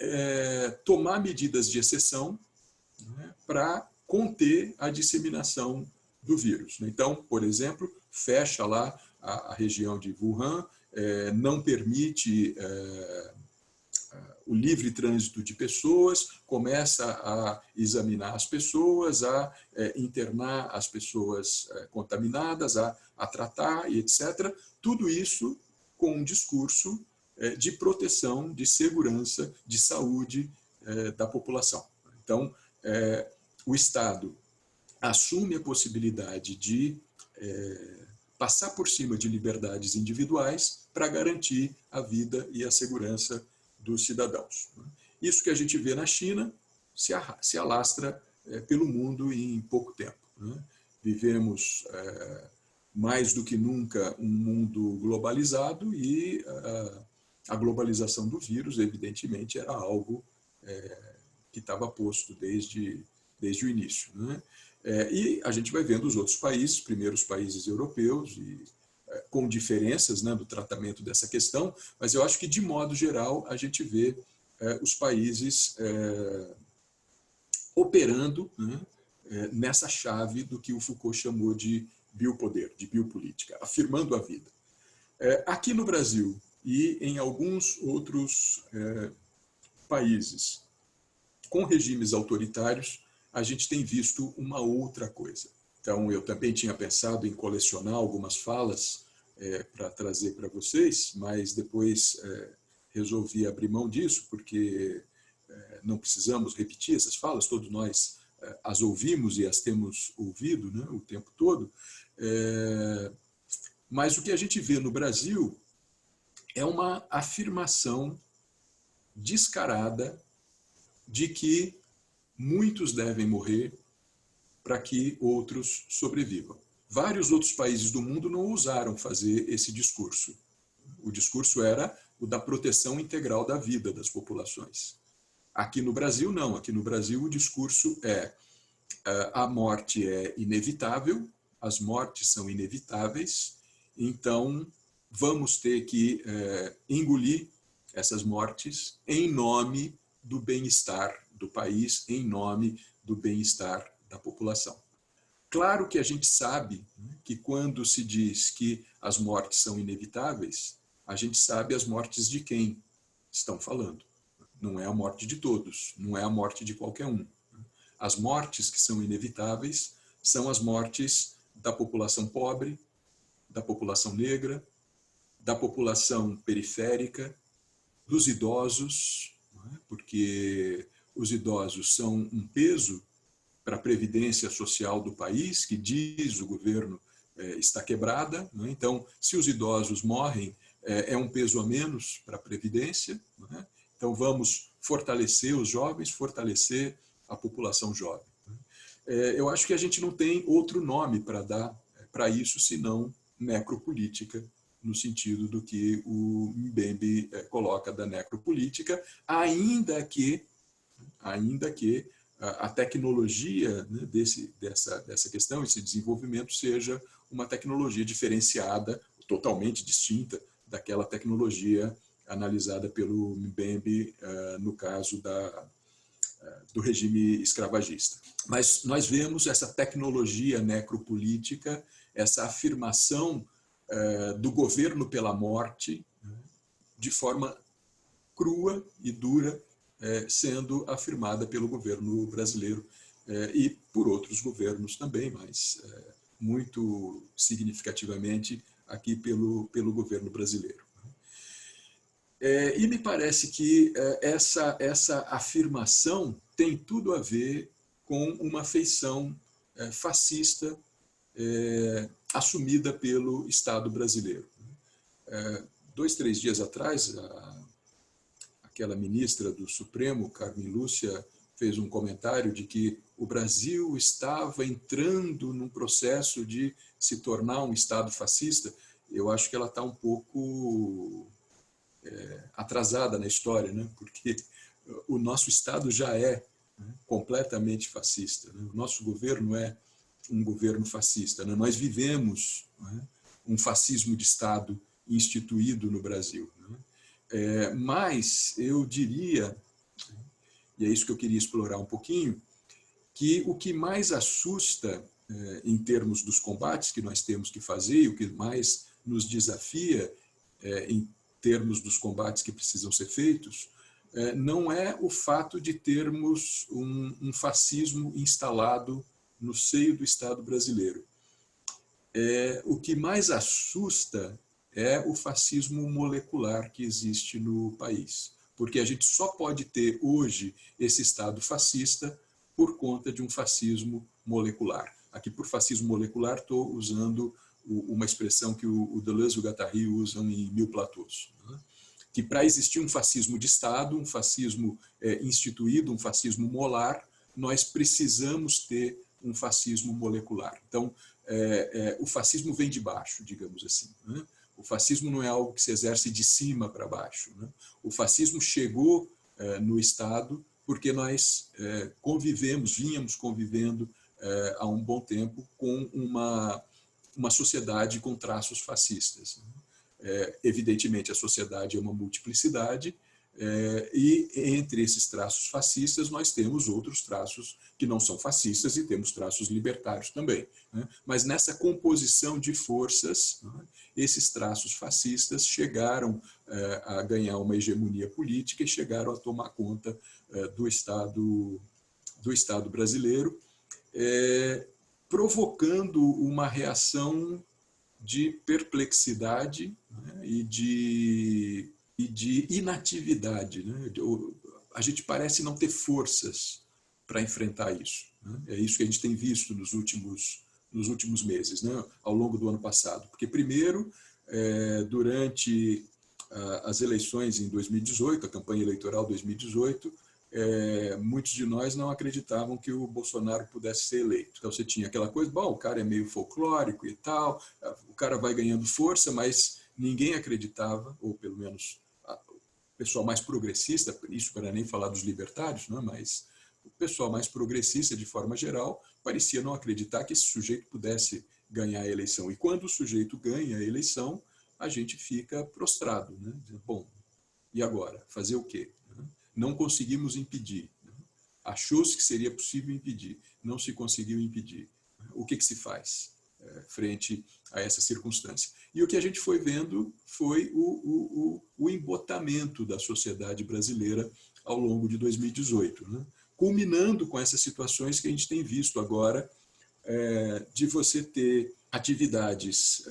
tomar medidas de exceção, né, para conter a disseminação do vírus. Então, por exemplo, fecha lá a região de Wuhan, não permite o livre trânsito de pessoas, começa a examinar as pessoas, a internar as pessoas contaminadas, a tratar e etc. Tudo isso com um discurso de proteção, de segurança, de saúde da população. Então, o Estado assume a possibilidade de passar por cima de liberdades individuais para garantir a vida e a segurança dos cidadãos. Isso que a gente vê na China se alastra pelo mundo em pouco tempo. Vivemos mais do que nunca um mundo globalizado e a globalização do vírus, evidentemente, era algo que estava posto desde o início. E a gente vai vendo os outros países, primeiros países europeus, e com diferenças, né, do tratamento dessa questão, mas eu acho que, de modo geral, a gente vê os países operando, né, nessa chave do que o Foucault chamou de biopoder, de biopolítica, afirmando a vida. Aqui no Brasil e em alguns outros países com regimes autoritários, a gente tem visto uma outra coisa. Então, eu também tinha pensado em colecionar algumas falas para trazer para vocês, mas depois resolvi abrir mão disso, porque não precisamos repetir essas falas, todos nós as ouvimos e as temos ouvido, né, o tempo todo. Mas o que a gente vê no Brasil é uma afirmação descarada de que muitos devem morrer para que outros sobrevivam. Vários outros países do mundo não ousaram fazer esse discurso. O discurso era o da proteção integral da vida das populações. Aqui no Brasil, não. Aqui no Brasil, o discurso é a morte é inevitável, as mortes são inevitáveis, então vamos ter que engolir essas mortes em nome do bem-estar do país, em nome do bem-estar da população. Claro que a gente sabe que quando se diz que as mortes são inevitáveis, a gente sabe as mortes de quem estão falando. Não é a morte de todos, não é a morte de qualquer um. As mortes que são inevitáveis são as mortes da população pobre, da população negra, da população periférica, dos idosos, porque os idosos são um peso para a previdência social do país, que diz o governo está quebrada. Então, se os idosos morrem, é um peso a menos para a previdência. Então, vamos fortalecer os jovens, fortalecer a população jovem. Eu acho que a gente não tem outro nome para dar para isso, senão necropolítica, no sentido do que o Mbembe coloca da necropolítica, ainda que a tecnologia, né, dessa questão, esse desenvolvimento, seja uma tecnologia diferenciada, totalmente distinta daquela tecnologia analisada pelo Mbembe no caso do regime escravagista. Mas nós vemos essa tecnologia necropolítica, essa afirmação do governo pela morte, de forma crua e dura, sendo afirmada pelo governo brasileiro e por outros governos também, mas muito significativamente aqui pelo governo brasileiro. E me parece que essa afirmação tem tudo a ver com uma feição fascista assumida pelo Estado brasileiro. 2, 3 dias atrás, aquela ministra do Supremo, Carmen Lúcia, fez um comentário de que o Brasil estava entrando num processo de se tornar um Estado fascista, eu acho que ela está um pouco atrasada na história, né? Porque o nosso Estado já é, né, completamente fascista, né? O nosso governo é um governo fascista, né? Nós vivemos, né, um fascismo de Estado instituído no Brasil, né? Mas eu diria, e é isso que eu queria explorar um pouquinho, que o que mais assusta em termos dos combates que nós temos que fazer, e o que mais nos desafia em termos dos combates que precisam ser feitos, não é o fato de termos um fascismo instalado no seio do Estado brasileiro. O que mais assusta é o fascismo molecular que existe no país, porque a gente só pode ter hoje esse Estado fascista por conta de um fascismo molecular. Aqui, por fascismo molecular, estou usando uma expressão que o Deleuze e o Guattari usam em Mil Platôs, né? Que para existir um fascismo de Estado, um fascismo instituído, um fascismo molar, nós precisamos ter um fascismo molecular. Então, o fascismo vem de baixo, digamos assim, né? O fascismo não é algo que se exerce de cima para baixo, né? O fascismo chegou no Estado porque nós vínhamos convivendo há um bom tempo com uma sociedade com traços fascistas. Evidentemente, a sociedade é uma multiplicidade, e entre esses traços fascistas nós temos outros traços que não são fascistas e temos traços libertários também, né? Mas nessa composição de forças, né, esses traços fascistas chegaram a ganhar uma hegemonia política e chegaram a tomar conta do Estado brasileiro, provocando uma reação de perplexidade, né, e de inatividade, né? A gente parece não ter forças para enfrentar isso, né? É isso que a gente tem visto nos últimos meses, né? Ao longo do ano passado. Porque, primeiro, durante as eleições em 2018, a campanha eleitoral 2018, muitos de nós não acreditavam que o Bolsonaro pudesse ser eleito. Então você tinha aquela coisa, bom, o cara é meio folclórico e tal, o cara vai ganhando força, mas ninguém acreditava, ou pelo menos o pessoal mais progressista, isso para nem falar dos libertários, né, mas o pessoal mais progressista, de forma geral, parecia não acreditar que esse sujeito pudesse ganhar a eleição. E quando o sujeito ganha a eleição, a gente fica prostrado, né? Bom, e agora? Fazer o quê? Não conseguimos impedir. Achou-se que seria possível impedir, não se conseguiu impedir. O que se faz frente a essa circunstância? E o que a gente foi vendo foi o embotamento da sociedade brasileira ao longo de 2018, né? Culminando com essas situações que a gente tem visto agora, de você ter atividades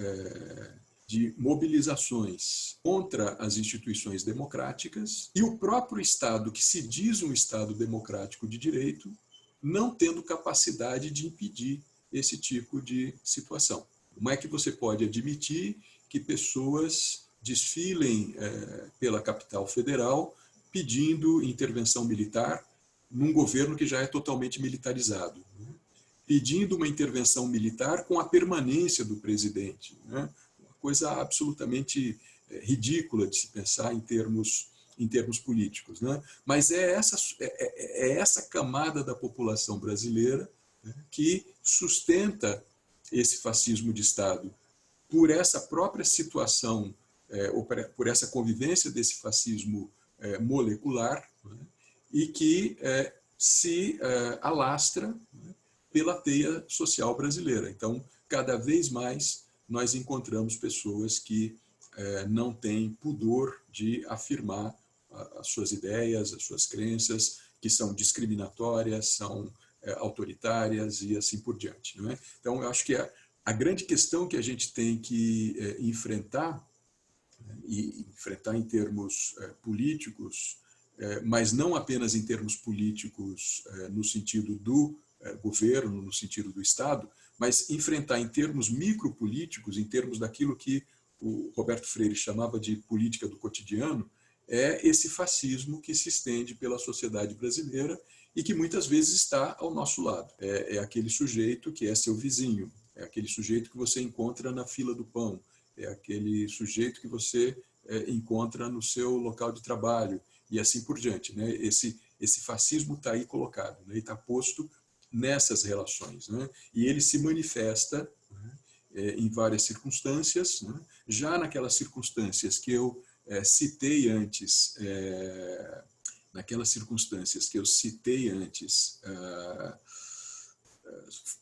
de mobilizações contra as instituições democráticas e o próprio Estado, que se diz um Estado democrático de direito, não tendo capacidade de impedir esse tipo de situação. Como é que você pode admitir que pessoas desfilem pela capital federal pedindo intervenção militar num governo que já é totalmente militarizado, né? Pedindo uma intervenção militar com a permanência do presidente, né? Coisa absolutamente ridícula de se pensar em termos políticos, né? Mas é essa camada da população brasileira, né, que sustenta esse fascismo de Estado por essa própria situação, ou por essa convivência desse fascismo molecular, né, e que se alastra, né, pela teia social brasileira. Então, cada vez mais nós encontramos pessoas que não têm pudor de afirmar as suas ideias, as suas crenças, que são discriminatórias, são autoritárias e assim por diante, não é? Então, eu acho que a grande questão que a gente tem que enfrentar, e enfrentar em termos políticos, mas não apenas em termos políticos no sentido do governo, no sentido do Estado, mas enfrentar em termos micropolíticos, em termos daquilo que o Roberto Freire chamava de política do cotidiano, é esse fascismo que se estende pela sociedade brasileira e que muitas vezes está ao nosso lado. É aquele sujeito que é seu vizinho, é aquele sujeito que você encontra na fila do pão, é aquele sujeito que você encontra no seu local de trabalho, e assim por diante, né? Esse fascismo está aí colocado, né? E está posto nessas relações, né? E ele se manifesta, né, em várias circunstâncias, né? Já naquelas circunstâncias que eu citei antes,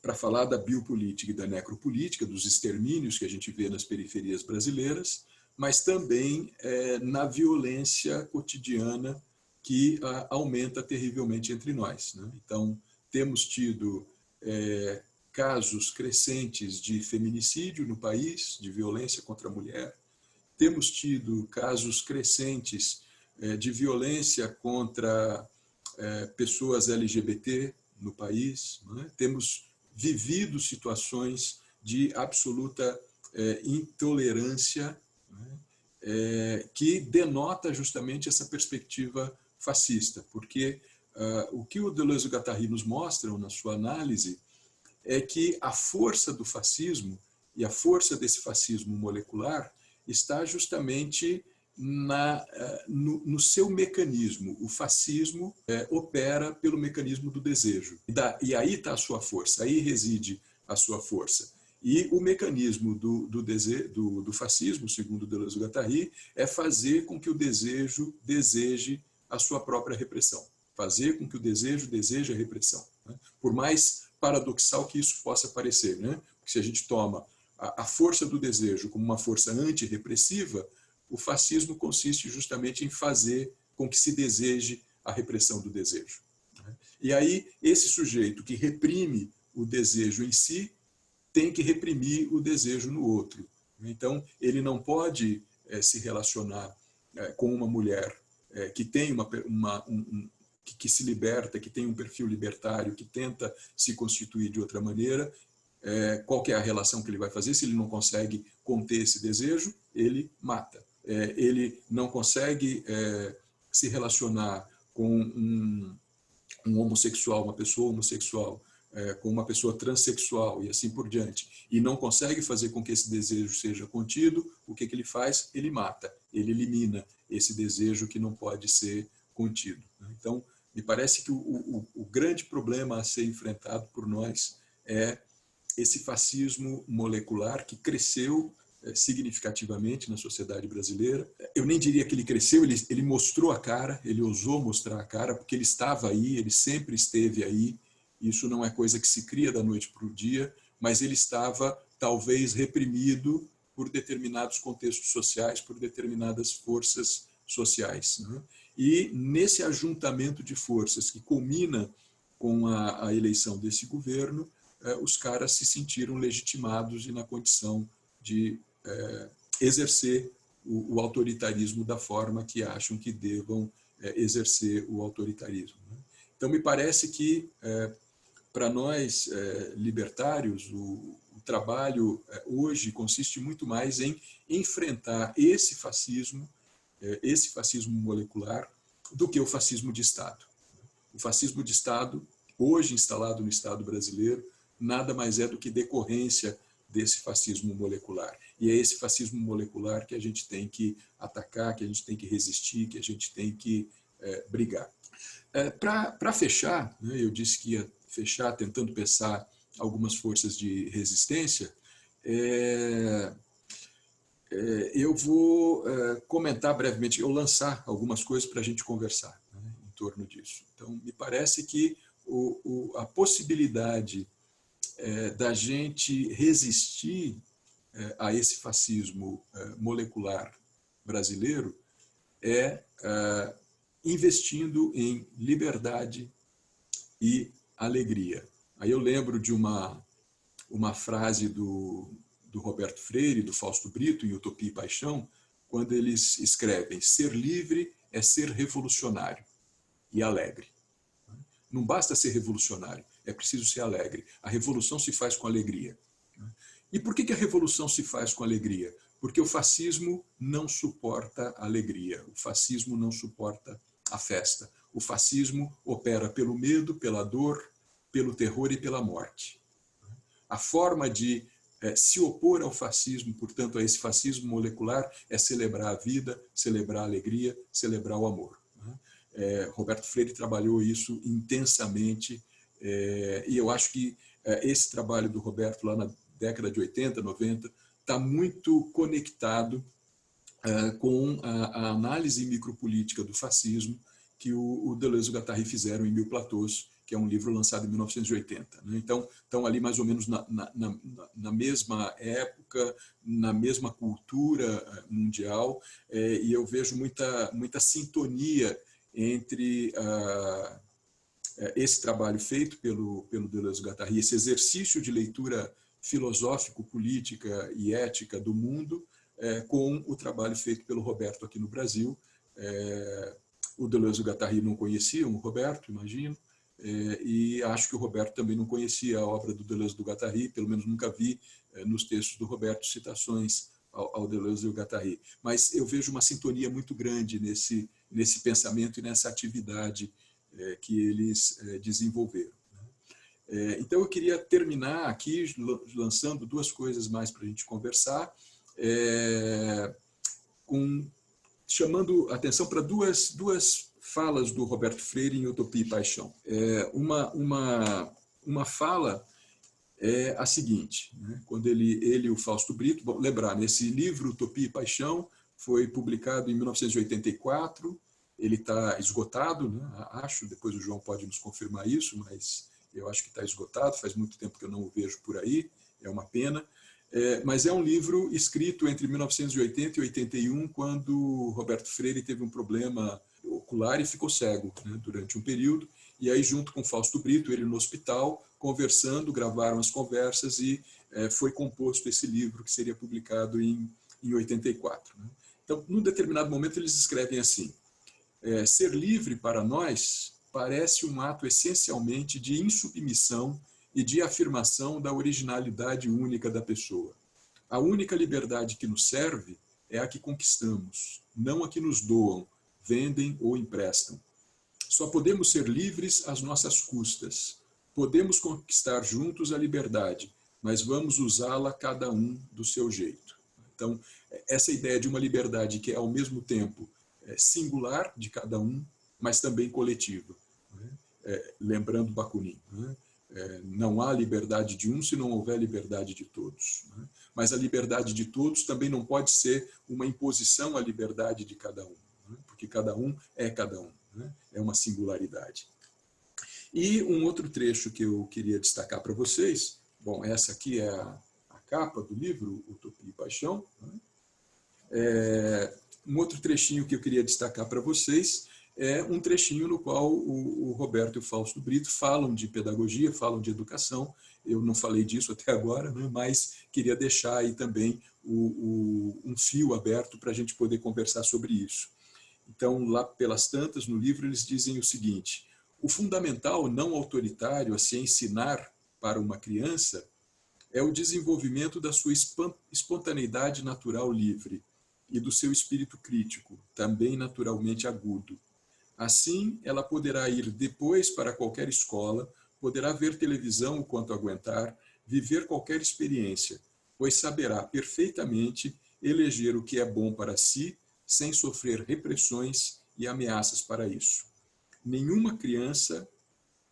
para falar da biopolítica e da necropolítica, dos extermínios que a gente vê nas periferias brasileiras, mas também na violência cotidiana que aumenta terrivelmente entre nós, né? Então, temos tido casos crescentes de feminicídio no país, de violência contra a mulher, temos tido casos crescentes de violência contra pessoas LGBT no país, né? Temos vivido situações de absoluta intolerância, né? Que denota justamente essa perspectiva fascista, porque o que o Deleuze e o Guattari nos mostram na sua análise é que a força do fascismo e a força desse fascismo molecular está justamente no seu mecanismo. O fascismo opera pelo mecanismo do desejo. E aí está a sua força, aí reside a sua força. E o mecanismo do fascismo, segundo Deleuze e Guattari, é fazer com que o desejo deseje a sua própria repressão. Fazer com que o desejo deseje a repressão, né? Por mais paradoxal que isso possa parecer, né? Porque se a gente toma a força do desejo como uma força antirrepressiva, o fascismo consiste justamente em fazer com que se deseje a repressão do desejo. E aí, esse sujeito que reprime o desejo em si tem que reprimir o desejo no outro. Então, ele não pode se relacionar com uma mulher que tem que se liberta, que tem um perfil libertário, que tenta se constituir de outra maneira. Qual que é a relação que ele vai fazer? Se ele não consegue conter esse desejo, ele mata. Ele não consegue se relacionar com um homossexual, uma pessoa homossexual, com uma pessoa transexual e assim por diante, e não consegue fazer com que esse desejo seja contido, o que ele faz? Ele mata, ele elimina esse desejo que não pode ser contido. Então, me parece que o grande problema a ser enfrentado por nós é esse fascismo molecular que cresceu significativamente na sociedade brasileira. Eu nem diria que ele cresceu, ele mostrou a cara, ele ousou mostrar a cara, porque ele estava aí, ele sempre esteve aí. Isso não é coisa que se cria da noite para o dia, mas ele estava talvez reprimido por determinados contextos sociais, por determinadas forças sociais, né? E nesse ajuntamento de forças que culmina com a eleição desse governo, os caras se sentiram legitimados e na condição de exercer o autoritarismo da forma que acham que devam exercer o autoritarismo, né? Então, me parece que, para nós libertários, o trabalho hoje consiste muito mais em enfrentar esse fascismo molecular, do que o fascismo de Estado. O fascismo de Estado, hoje instalado no Estado brasileiro, nada mais é do que decorrência desse fascismo molecular. E é esse fascismo molecular que a gente tem que atacar, que a gente tem que resistir, que a gente tem que brigar. Para fechar, né, eu disse que ia fechar tentando pensar algumas forças de resistência. Eu vou comentar brevemente, eu lançar algumas coisas para a gente conversar, né, em torno disso. Então, me parece que a possibilidade da gente resistir a esse fascismo molecular brasileiro é investindo em liberdade e alegria. Aí eu lembro de uma frase do Roberto Freire, do Fausto Brito, em Utopia e Paixão, quando eles escrevem: ser livre é ser revolucionário e alegre. Não basta ser revolucionário, é preciso ser alegre. A revolução se faz com alegria. E por que a revolução se faz com alegria? Porque o fascismo não suporta a alegria, o fascismo não suporta a festa, o fascismo opera pelo medo, pela dor, pelo terror e pela morte. A forma de se opor ao fascismo, portanto, a esse fascismo molecular, é celebrar a vida, celebrar a alegria, celebrar o amor. Roberto Freire trabalhou isso intensamente, e eu acho que esse trabalho do Roberto lá na década de 80, 90, está muito conectado com a análise micropolítica do fascismo que o Deleuze e o Guattari fizeram em Mil Platôs, que é um livro lançado em 1980. Então, estão ali mais ou menos na mesma época, na mesma cultura mundial, e eu vejo muita sintonia entre esse trabalho feito pelo Deleuze e Guattari, esse exercício de leitura filosófico, política e ética do mundo, com o trabalho feito pelo Roberto aqui no Brasil. O Deleuze e o Guattari não conheciam o Roberto, imagino, e acho que o Roberto também não conhecia a obra do Deleuze e do Guattari, pelo menos nunca vi nos textos do Roberto citações ao Deleuze e ao Guattari. Mas eu vejo uma sintonia muito grande nesse pensamento e nessa atividade que eles desenvolveram. Então, eu queria terminar aqui lançando duas coisas mais para a gente conversar, chamando atenção para duas falas do Roberto Freire em Utopia e Paixão. Uma fala é a seguinte, né? Quando ele e o Fausto Brito, bom, lembrar, nesse livro Utopia e Paixão, foi publicado em 1984, ele está esgotado, né? Acho, depois o João pode nos confirmar isso, mas eu acho que está esgotado, faz muito tempo que eu não o vejo por aí, é uma pena. Mas é um livro escrito entre 1980 e 81, quando Roberto Freire teve um problema ocular e ficou cego, né, durante um período, e aí junto com Fausto Brito, ele no hospital, conversando, gravaram as conversas e foi composto esse livro que seria publicado em 84. Né? Então, num determinado momento, eles escrevem assim: ser livre para nós parece um ato essencialmente de insubmissão e de afirmação da originalidade única da pessoa. A única liberdade que nos serve é a que conquistamos, não a que nos doam, vendem ou emprestam. Só podemos ser livres às nossas custas. Podemos conquistar juntos a liberdade, mas vamos usá-la cada um do seu jeito. Então, essa ideia de uma liberdade que é ao mesmo tempo singular de cada um, mas também coletiva. Lembrando Bakunin, não há liberdade de um se não houver liberdade de todos. Mas a liberdade de todos também não pode ser uma imposição à liberdade de cada um, porque cada um é cada um, é uma singularidade. E um outro trecho que eu queria destacar para vocês, bom, essa aqui é a capa do livro Utopia e Paixão. Um outro trechinho que eu queria destacar para vocês é um trechinho no qual o Roberto e o Fausto Brito falam de pedagogia, falam de educação. Eu não falei disso até agora, né, mas queria deixar aí também um fio aberto para a gente poder conversar sobre isso. Então, lá pelas tantas, no livro, eles dizem o seguinte: o fundamental não autoritário a se ensinar para uma criança é o desenvolvimento da sua espontaneidade natural livre e do seu espírito crítico, também naturalmente agudo. Assim, ela poderá ir depois para qualquer escola, poderá ver televisão o quanto aguentar, viver qualquer experiência, pois saberá perfeitamente eleger o que é bom para si, sem sofrer repressões e ameaças para isso. Nenhuma criança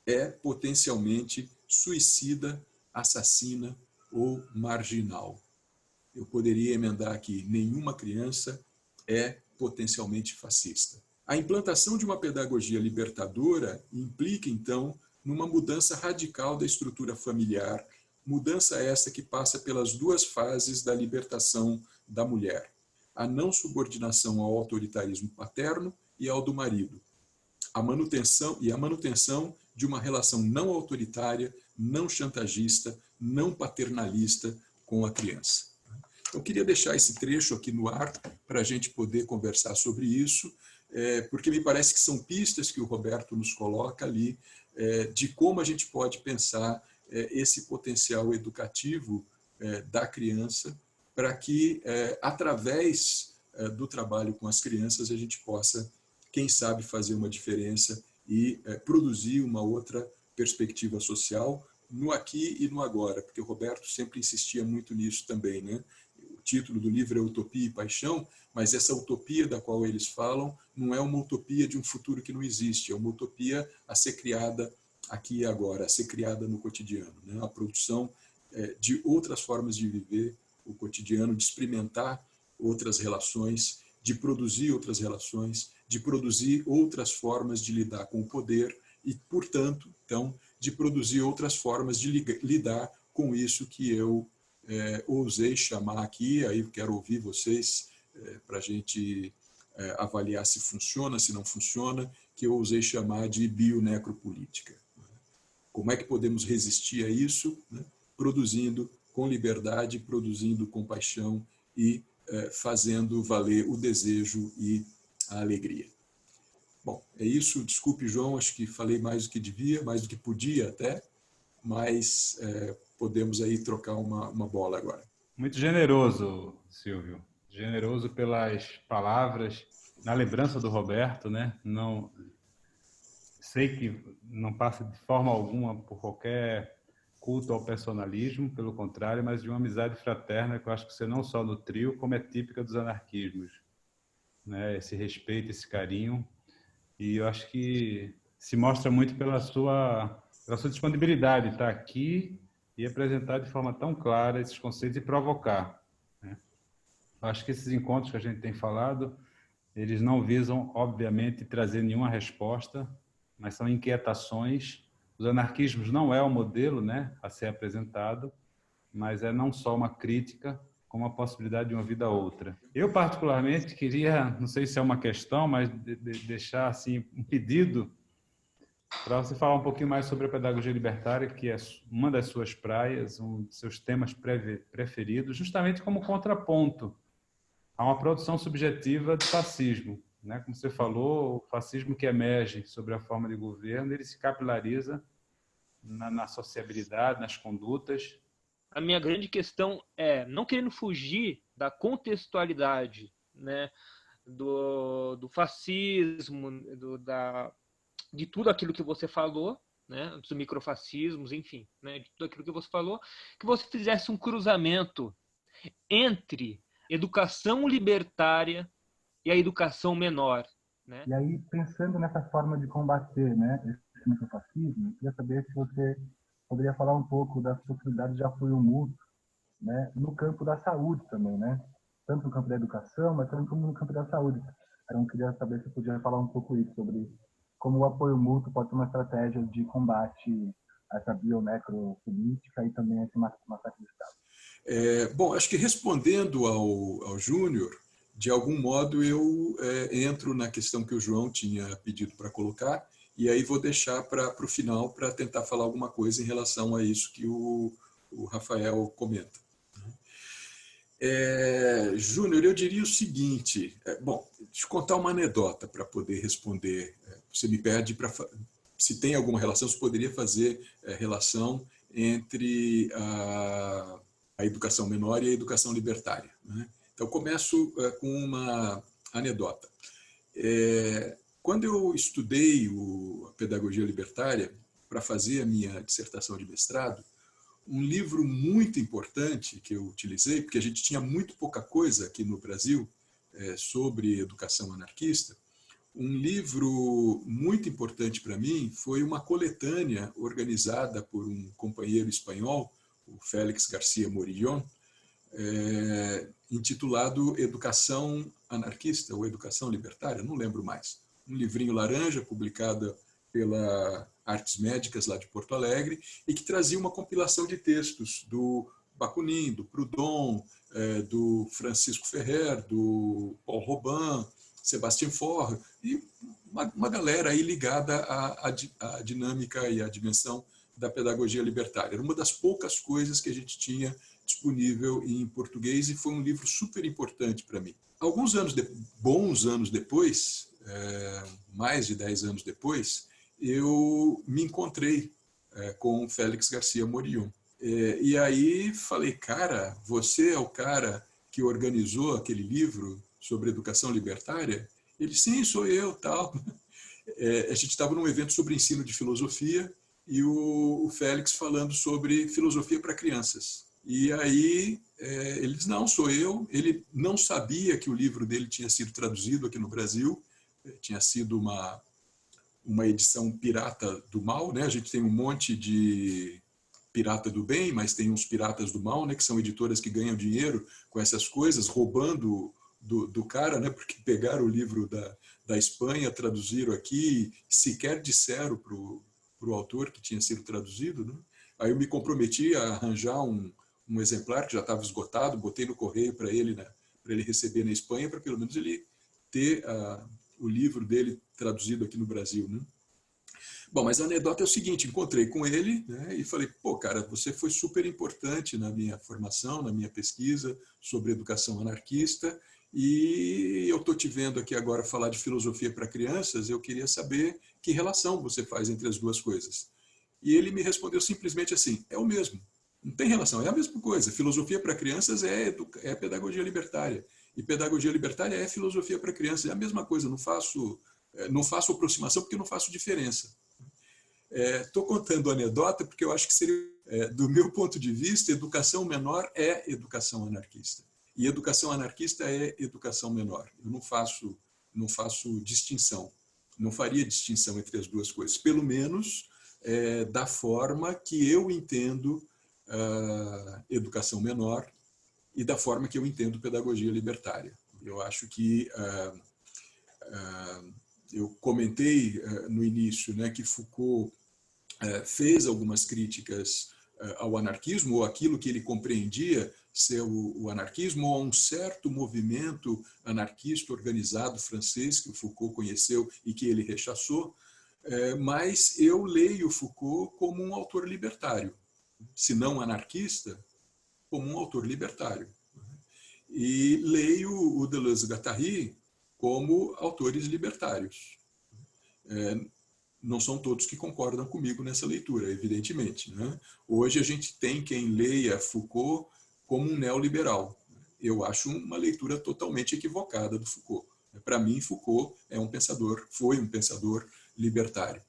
é potencialmente suicida, assassina ou marginal. Eu poderia emendar aqui: nenhuma criança é potencialmente fascista. A implantação de uma pedagogia libertadora implica, então, numa mudança radical da estrutura familiar, mudança essa que passa pelas duas fases da libertação da mulher: a não subordinação ao autoritarismo paterno e ao do marido, a manutenção de uma relação não autoritária, não chantagista, não paternalista com a criança. Eu queria deixar esse trecho aqui no ar para a gente poder conversar sobre isso, porque me parece que são pistas que o Roberto nos coloca ali, de como a gente pode pensar esse potencial educativo da criança, para que, através do trabalho com as crianças, a gente possa quem sabe fazer uma diferença e produzir uma outra perspectiva social no aqui e no agora, porque o Roberto sempre insistia muito nisso também, né? O título do livro é Utopia e Paixão, mas essa utopia da qual eles falam não é uma utopia de um futuro que não existe, é uma utopia a ser criada aqui e agora, a ser criada no cotidiano, né? A produção de outras formas de viver o cotidiano, de experimentar outras relações, de produzir outras relações, de produzir outras formas de lidar com o poder e, portanto, então, de produzir outras formas de lidar com isso que eu ousei chamar aqui, aí quero ouvir vocês para a gente avaliar se funciona, se não funciona, que eu ousei chamar de bionecropolítica. Como é que podemos resistir a isso? Né? Produzindo com liberdade, produzindo com paixão e fazendo valer o desejo e a alegria. Bom, é isso. Desculpe, João, acho que falei mais do que devia, mais do que podia até, mas podemos aí trocar uma bola agora. Muito generoso, Silvio. Generoso pelas palavras, na lembrança do Roberto, né? Não sei que não passa de forma alguma por qualquer culto ao personalismo, pelo contrário, mas de uma amizade fraterna que eu acho que você não só nutriu, como é típica dos anarquismos, né? Esse respeito, esse carinho, e eu acho que se mostra muito pela sua disponibilidade de estar aqui e apresentar de forma tão clara esses conceitos e provocar, né? Eu acho que esses encontros que a gente tem falado, eles não visam, obviamente, trazer nenhuma resposta, mas são inquietações. Os anarquismos não é o modelo, né, a ser apresentado, mas é não só uma crítica, como a possibilidade de uma vida outra. Eu, particularmente, queria, não sei se é uma questão, mas deixar assim, um pedido para você falar um pouquinho mais sobre a pedagogia libertária, que é uma das suas praias, um dos seus temas preferidos, justamente como contraponto a uma produção subjetiva do fascismo, né? Como você falou, o fascismo que emerge sobre a forma de governo, ele se capilariza na sociabilidade, nas condutas. A minha grande questão é, não querendo fugir da contextualidade, né, do fascismo, de tudo aquilo que você falou, né, dos microfascismos, enfim, né, de tudo aquilo que você falou, que você fizesse um cruzamento entre educação libertária e a educação menor, né? E aí, pensando nessa forma de combater, né, esse microfascismo, eu queria saber se você poderia falar um pouco das possibilidades de apoio mútuo, né, no campo da saúde também, né? Tanto no campo da educação, mas também como no campo da saúde. Então, eu queria saber se você podia falar um pouco isso, sobre como o apoio mútuo pode ser uma estratégia de combate a essa bionecropolítica e também a esse massacre de Estado. Bom, acho que respondendo ao Júnior, de algum modo eu entro na questão que o João tinha pedido para colocar, e aí vou deixar para o final para tentar falar alguma coisa em relação a isso que o Rafael comenta. Júnior, eu diria o seguinte, bom, deixa eu contar uma anedota para poder responder. Você me pede se tem alguma relação, você poderia fazer relação entre a educação menor e a educação libertária, né? Então, começo com uma anedota. Quando eu estudei a pedagogia libertária para fazer a minha dissertação de mestrado, um livro muito importante que eu utilizei, porque a gente tinha muito pouca coisa aqui no Brasil sobre educação anarquista, um livro muito importante para mim foi uma coletânea organizada por um companheiro espanhol, o Félix García Morillón, intitulado Educação Anarquista ou Educação Libertária, não lembro mais. Um livrinho laranja, publicado pela Artes Médicas, lá de Porto Alegre, e que trazia uma compilação de textos do Bakunin, do Proudhon, do Francisco Ferrer, do Paul Robin, Sebastian Faure, e uma galera aí ligada à dinâmica e à dimensão da pedagogia libertária. Era uma das poucas coisas que a gente tinha disponível em português e foi um livro super importante para mim. Bons anos depois, mais de 10 anos depois, eu me encontrei com Félix García Morillón. E aí falei, cara, você é o cara que organizou aquele livro sobre educação libertária? Ele, sim, sou eu, tal. A gente estava num evento sobre ensino de filosofia e o Félix falando sobre filosofia para crianças. E aí ele diz, não, sou eu. Ele não sabia que o livro dele tinha sido traduzido aqui no Brasil, tinha sido uma edição pirata do mal, né? A gente tem um monte de pirata do bem, mas tem uns piratas do mal, né? Que são editoras que ganham dinheiro com essas coisas, roubando do cara, né? Porque pegaram o livro da Espanha, traduziram aqui, sequer disseram para o autor que tinha sido traduzido, né? Aí eu me comprometi a arranjar um exemplar que já estava esgotado, botei no correio para ele, né? Para ele receber na Espanha, para pelo menos ele ter o livro dele traduzido aqui no Brasil, né? Bom, mas a anedota é o seguinte, encontrei com ele, né, e falei, pô, cara, você foi super importante na minha formação, na minha pesquisa sobre educação anarquista, e eu estou te vendo aqui agora falar de filosofia para crianças, eu queria saber que relação você faz entre as duas coisas. E ele me respondeu simplesmente assim, é o mesmo, não tem relação, é a mesma coisa, filosofia para crianças é pedagogia libertária, e pedagogia libertária é filosofia para crianças, é a mesma coisa, não faço aproximação porque não faço diferença. Estou contando anedota porque eu acho que seria, do meu ponto de vista, educação menor é educação anarquista. E educação anarquista é educação menor. Eu não faço distinção. Não faria distinção entre as duas coisas. Pelo menos da forma que eu entendo educação menor e da forma que eu entendo pedagogia libertária. Eu acho que eu comentei no início, né, que Foucault fez algumas críticas ao anarquismo, ou aquilo que ele compreendia ser o anarquismo, ou a um certo movimento anarquista organizado francês que o Foucault conheceu e que ele rechaçou, mas eu leio Foucault como um autor libertário, se não anarquista, como um autor libertário. E leio o Deleuze-Guattari como autores libertários. Não são todos que concordam comigo nessa leitura, evidentemente, né? Hoje a gente tem quem leia Foucault como um neoliberal. Eu acho uma leitura totalmente equivocada do Foucault. Para mim, Foucault foi um pensador libertário.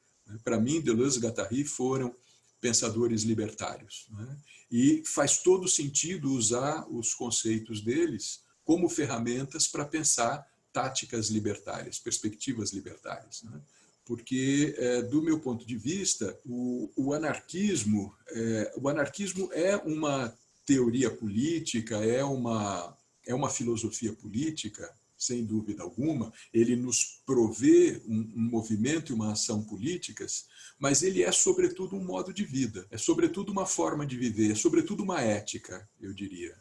Para mim, Deleuze e Guattari foram pensadores libertários, né? E faz todo sentido usar os conceitos deles como ferramentas para pensar táticas libertárias, perspectivas libertárias, né? Porque, do meu ponto de vista, o anarquismo é uma teoria política, é uma filosofia política, sem dúvida alguma. Ele nos provê um movimento e uma ação políticas, mas ele é, sobretudo, um modo de vida, é, sobretudo, uma forma de viver, é, sobretudo, uma ética, eu diria.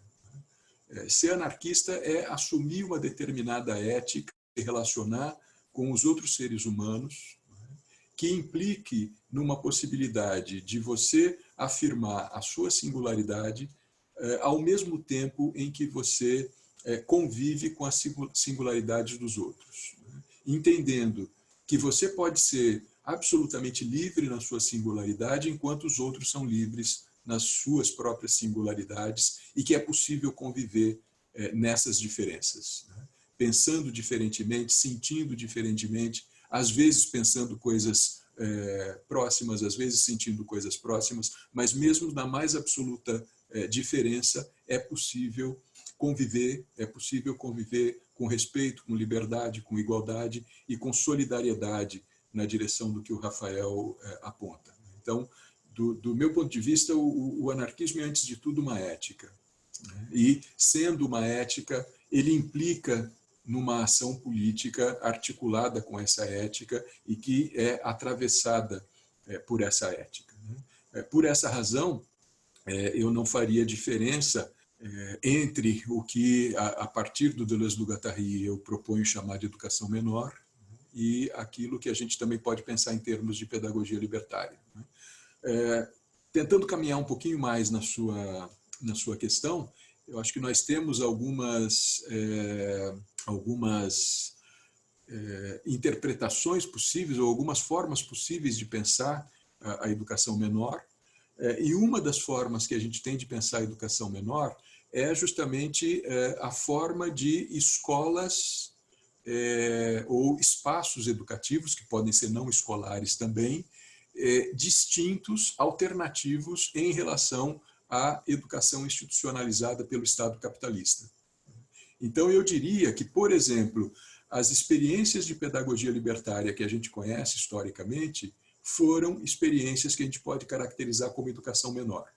Ser anarquista é assumir uma determinada ética, se relacionar com os outros seres humanos, que implique numa possibilidade de você afirmar a sua singularidade ao mesmo tempo em que você convive com as singularidades dos outros, entendendo que você pode ser absolutamente livre na sua singularidade, enquanto os outros são livres nas suas próprias singularidades, e que é possível conviver nessas diferenças, pensando diferentemente, sentindo diferentemente, às vezes pensando coisas próximas, às vezes sentindo coisas próximas, mas mesmo na mais absoluta diferença é possível conviver com respeito, com liberdade, com igualdade e com solidariedade na direção do que o Rafael aponta. Então, do meu ponto de vista, o anarquismo é, antes de tudo, uma ética. E, sendo uma ética, ele implica numa ação política articulada com essa ética e que é atravessada por essa ética. Por essa razão, eu não faria diferença entre o que, a partir do Deleuze do Guattari, eu proponho chamar de educação menor e aquilo que a gente também pode pensar em termos de pedagogia libertária. Tentando caminhar um pouquinho mais na sua questão, eu acho que nós temos algumas interpretações possíveis ou algumas formas possíveis de pensar a educação menor. E uma das formas que a gente tem de pensar a educação menor é justamente a forma de escolas ou espaços educativos, que podem ser não escolares também, distintos, alternativos em relação à educação institucionalizada pelo Estado capitalista. Então, eu diria que, por exemplo, as experiências de pedagogia libertária que a gente conhece historicamente foram experiências que a gente pode caracterizar como educação menor.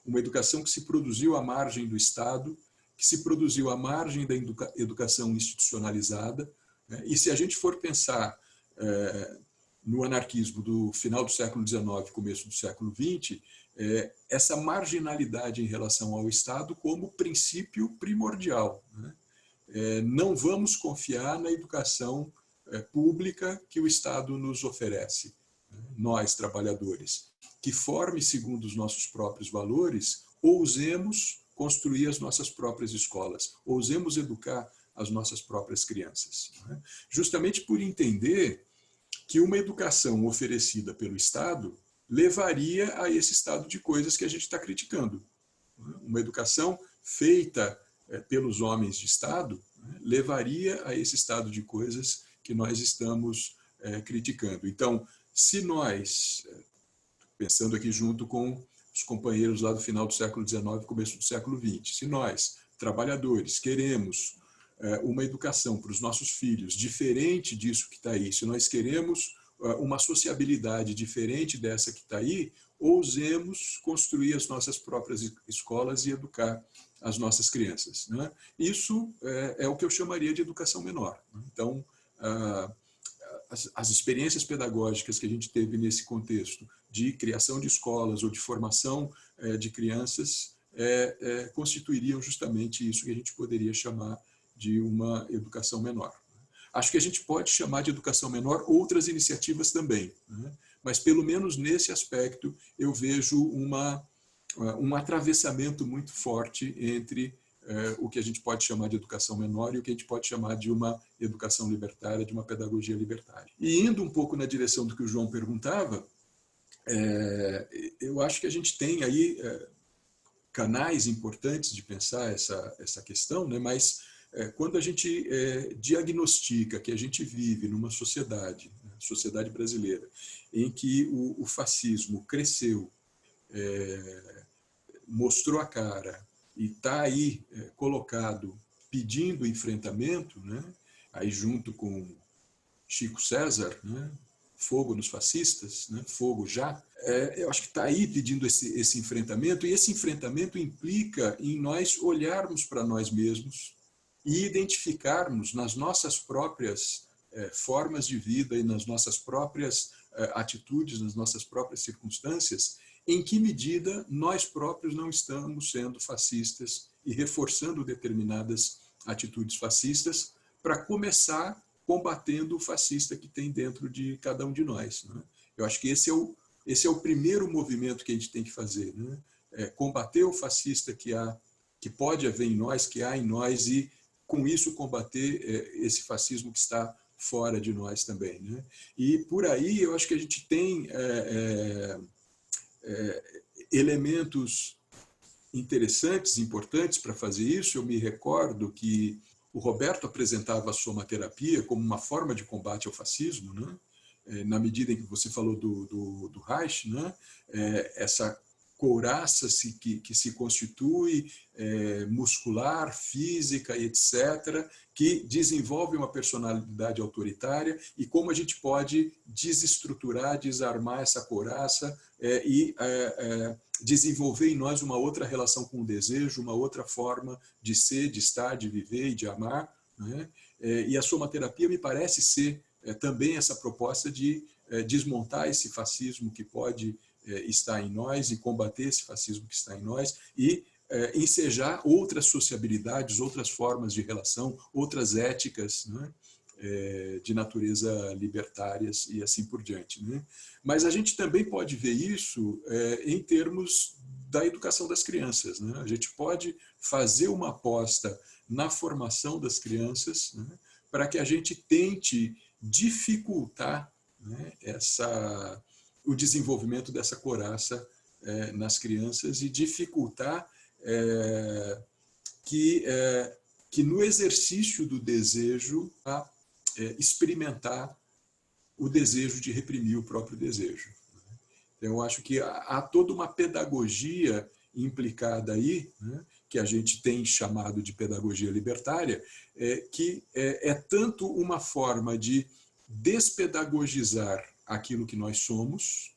Uma educação que se produziu à margem do Estado, que se produziu à margem da educação institucionalizada. E se a gente for pensar no anarquismo do final do século XIX, começo do século XX, essa marginalidade em relação ao Estado como princípio primordial. Não vamos confiar na educação pública que o Estado nos oferece, nós, trabalhadores, que forme segundo os nossos próprios valores, ousemos construir as nossas próprias escolas, ousemos educar as nossas próprias crianças. Justamente por entender que uma educação oferecida pelo Estado levaria a esse estado de coisas que a gente está criticando. Uma educação feita pelos homens de Estado levaria a esse estado de coisas que nós estamos criticando. Então, se nós, pensando aqui junto com os companheiros lá do final do século XIX, começo do século XX, se nós, trabalhadores, queremos uma educação para os nossos filhos diferente disso que está aí, se nós queremos uma sociabilidade diferente dessa que está aí, ousemos construir as nossas próprias escolas e educar as nossas crianças. Isso é o que eu chamaria de educação menor. Então, as experiências pedagógicas que a gente teve nesse contexto de criação de escolas ou de formação de crianças constituiriam justamente isso que a gente poderia chamar de uma educação menor. Acho que a gente pode chamar de educação menor outras iniciativas também, mas pelo menos nesse aspecto eu vejo um atravessamento muito forte entre o que a gente pode chamar de educação menor e o que a gente pode chamar de uma educação libertária, de uma pedagogia libertária. E indo um pouco na direção do que o João perguntava, eu acho que a gente tem aí canais importantes de pensar essa questão, mas quando a gente diagnostica que a gente vive numa sociedade, sociedade brasileira, em que o fascismo cresceu, mostrou a cara e está aí colocado pedindo enfrentamento, aí junto com Chico César, fogo nos fascistas, fogo já, eu acho que está aí pedindo esse enfrentamento, e esse enfrentamento implica em nós olharmos para nós mesmos e identificarmos nas nossas próprias formas de vida e nas nossas próprias atitudes, nas nossas próprias circunstâncias, em que medida nós próprios não estamos sendo fascistas e reforçando determinadas atitudes fascistas para começar combatendo o fascista que tem dentro de cada um de nós. Eu acho que esse é o primeiro movimento que a gente tem que fazer, combater o fascista que pode haver em nós, que há em nós, e com isso combater esse fascismo que está fora de nós também. E por aí eu acho que a gente tem elementos interessantes, importantes para fazer isso. Eu me recordo que o Roberto apresentava a somaterapia como uma forma de combate ao fascismo, na medida em que você falou do Reich, essa couraça que se constitui muscular, física, etc., que desenvolve uma personalidade autoritária, e como a gente pode desestruturar, desarmar essa couraça e desenvolver em nós uma outra relação com o desejo, uma outra forma de ser, de estar, de viver e de amar. E a somaterapia me parece ser também essa proposta de desmontar esse fascismo que pode estar em nós e combater esse fascismo que está em nós e ensejar outras sociabilidades, outras formas de relação, outras éticas, de natureza libertárias e assim por diante. Mas a gente também pode ver isso em termos da educação das crianças. A gente pode fazer uma aposta na formação das crianças, para que a gente tente dificultar o desenvolvimento dessa couraça nas crianças e dificultar que no exercício do desejo experimentar o desejo de reprimir o próprio desejo. Então, eu acho que há toda uma pedagogia implicada aí, né, que a gente tem chamado de pedagogia libertária, que é tanto uma forma de despedagogizar aquilo que nós somos,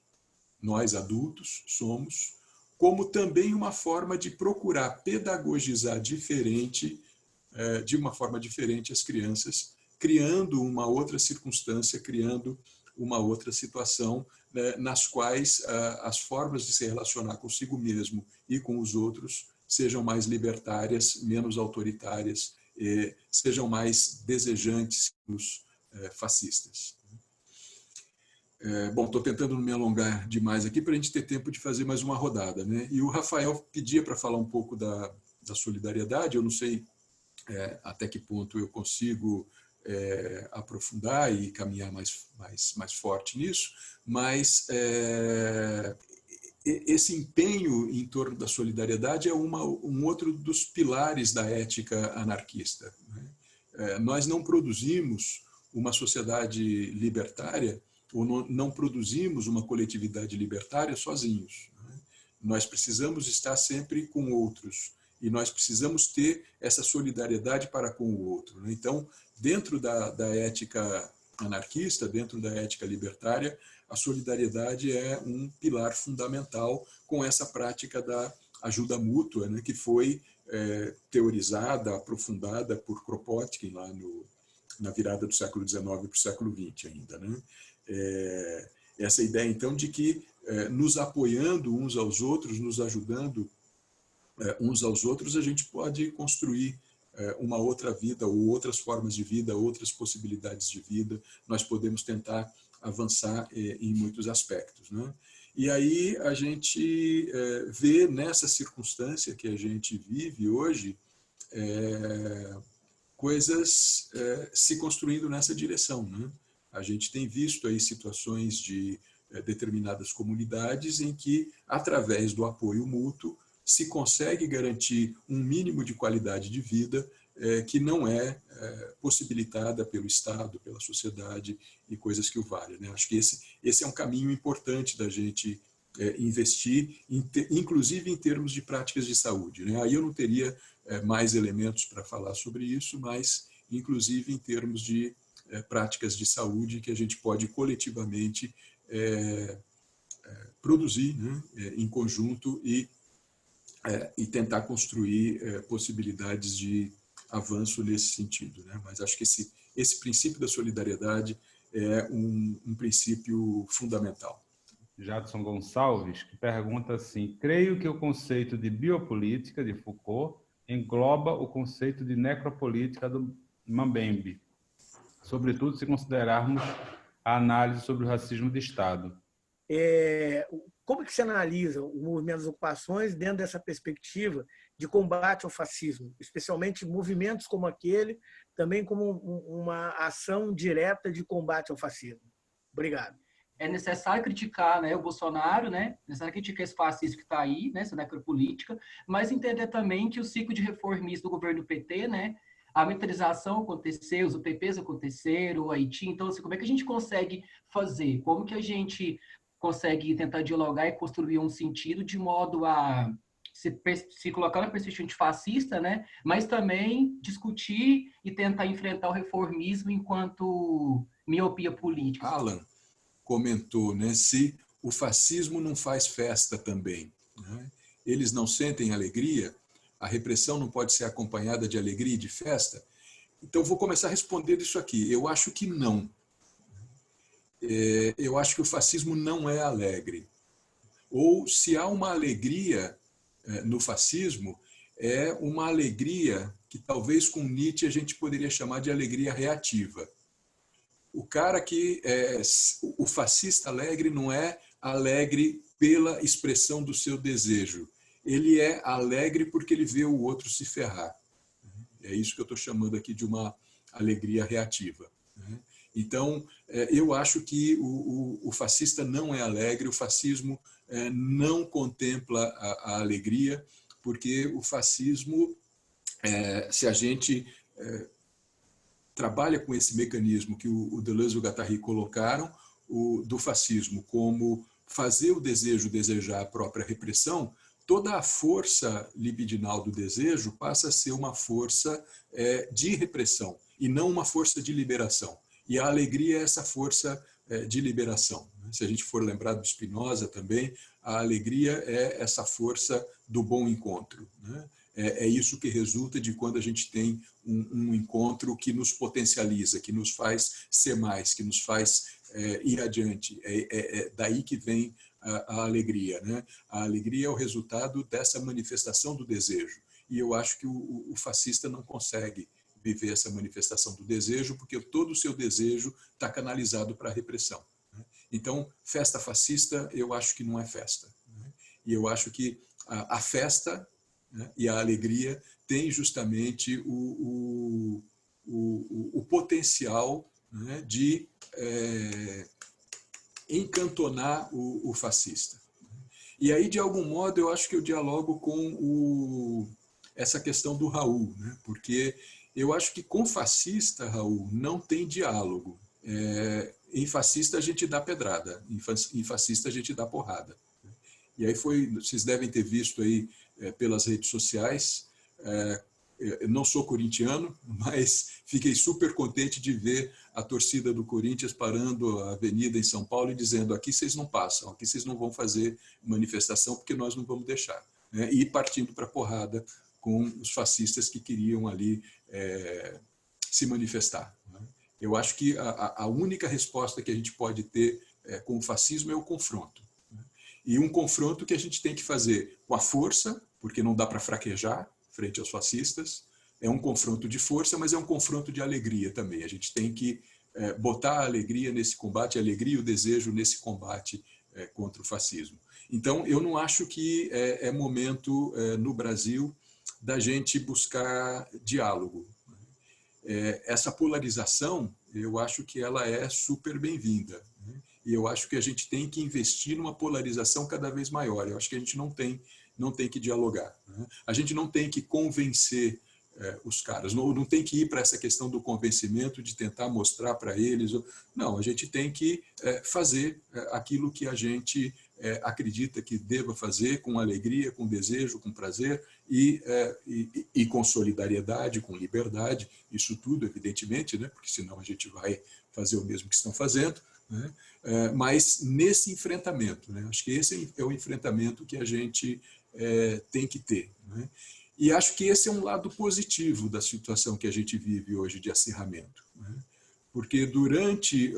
nós adultos somos, como também uma forma de procurar pedagogizar de uma forma diferente as crianças, criando uma outra circunstância, criando uma outra situação, né, nas quais as formas de se relacionar consigo mesmo e com os outros sejam mais libertárias, menos autoritárias, sejam mais desejantes dos fascistas. Bom, estou tentando não me alongar demais aqui para a gente ter tempo de fazer mais uma rodada, né? E o Rafael pedia para falar um pouco da solidariedade. Eu não sei até que ponto eu consigo aprofundar e caminhar mais forte nisso, mas esse empenho em torno da solidariedade é um outro dos pilares da ética anarquista, né? Nós não produzimos uma sociedade libertária ou não produzimos uma coletividade libertária sozinhos, né? Nós precisamos estar sempre com outros e nós precisamos ter essa solidariedade para com o outro, né? Então, dentro da ética anarquista, dentro da ética libertária, a solidariedade é um pilar fundamental com essa prática da ajuda mútua, né, que foi teorizada, aprofundada por Kropotkin lá na virada do século XIX para o século XX ainda, né? Essa ideia, então, de que nos apoiando uns aos outros, nos ajudando uns aos outros, a gente pode construir uma outra vida, ou outras formas de vida, outras possibilidades de vida. Nós podemos tentar avançar em muitos aspectos, né? E aí a gente vê nessa circunstância que a gente vive hoje coisas se construindo nessa direção, né? A gente tem visto aí situações de determinadas comunidades em que, através do apoio mútuo, se consegue garantir um mínimo de qualidade de vida que não é possibilitada pelo Estado, pela sociedade e coisas que o valem, né? Acho que esse é um caminho importante da gente investir, inclusive em termos de práticas de saúde, né? Aí eu não teria mais elementos para falar sobre isso, mas inclusive em termos de práticas de saúde que a gente pode coletivamente produzir, né, em conjunto e tentar construir possibilidades de avanço nesse sentido, né? Mas acho que esse princípio da solidariedade é um princípio fundamental. Jadson Gonçalves, que pergunta assim: creio que o conceito de biopolítica de Foucault engloba o conceito de necropolítica do Mbembe, sobretudo se considerarmos a análise sobre o racismo de Estado. Como que você analisa o movimento das ocupações dentro dessa perspectiva de combate ao fascismo, especialmente movimentos como aquele, também como uma ação direta de combate ao fascismo? Obrigado. É necessário criticar, né, o Bolsonaro, né? É necessário criticar esse fascismo que está aí, né, essa necropolítica, mas entender também que o ciclo de reformismo do governo PT, né, a militarização aconteceu, os UPPs aconteceram, o Haiti. Então, assim, como é que a gente consegue fazer? Como que a gente consegue tentar dialogar e construir um sentido de modo a se colocar na perspectiva antifascista, né? Mas também discutir e tentar enfrentar o reformismo enquanto miopia política. Alan comentou, né, se o fascismo não faz festa também, né? Eles não sentem alegria, a repressão não pode ser acompanhada de alegria e de festa? Então, vou começar a responder isso aqui. Eu acho que não. Eu acho que o fascismo não é alegre. Ou, se há uma alegria no fascismo, é uma alegria que talvez com Nietzsche a gente poderia chamar de alegria reativa. O cara o fascista alegre não é alegre pela expressão do seu desejo. Ele é alegre porque ele vê o outro se ferrar. É isso que eu estou chamando aqui de uma alegria reativa. Então, eu acho que o fascista não é alegre, o fascismo não contempla a alegria, porque o fascismo, se a gente trabalha com esse mecanismo que o Deleuze e o Guattari colocaram, do fascismo, como fazer o desejo desejar a própria repressão, toda a força libidinal do desejo passa a ser uma força de repressão e não uma força de liberação. E a alegria é essa força de liberação. Se a gente for lembrar do Spinoza também, a alegria é essa força do bom encontro. É isso que resulta de quando a gente tem um encontro que nos potencializa, que nos faz ser mais, que nos faz ir adiante. É daí que vem a alegria. A alegria é o resultado dessa manifestação do desejo. E eu acho que o fascista não consegue viver essa manifestação do desejo, porque todo o seu desejo está canalizado para a repressão. Então, festa fascista, eu acho que não é festa. E eu acho que a festa e a alegria têm justamente o potencial de encantonar o fascista. E aí, de algum modo, eu acho que eu dialogo com essa questão do Raul, porque eu acho que com fascista, Raul, não tem diálogo. Em fascista a gente dá pedrada, em fascista a gente dá porrada. E aí vocês devem ter visto aí pelas redes sociais, eu não sou corintiano, mas fiquei super contente de ver a torcida do Corinthians parando a avenida em São Paulo e dizendo: aqui vocês não passam, aqui vocês não vão fazer manifestação porque nós não vamos deixar. E partindo para a porrada com os fascistas que queriam ali se manifestar. Eu acho que a única resposta que a gente pode ter com o fascismo é o confronto. E um confronto que a gente tem que fazer com a força, porque não dá para fraquejar frente aos fascistas. É um confronto de força, mas é um confronto de alegria também. A gente tem que botar a alegria nesse combate, a alegria e o desejo nesse combate contra o fascismo. Então, eu não acho que é momento no Brasil da gente buscar diálogo. Essa polarização, eu acho que ela é super bem-vinda. E eu acho que a gente tem que investir numa polarização cada vez maior. Eu acho que a gente não tem que dialogar. A gente não tem que convencer os caras, não tem que ir para essa questão do convencimento, de tentar mostrar para eles. Não, a gente tem que fazer aquilo que a gente acredita que deva fazer com alegria, com desejo, com prazer e com solidariedade, com liberdade, isso tudo, evidentemente, porque senão a gente vai fazer o mesmo que estão fazendo. Mas nesse enfrentamento, acho que esse é o enfrentamento que a gente tem que ter. E acho que esse é um lado positivo da situação que a gente vive hoje de acirramento. Porque durante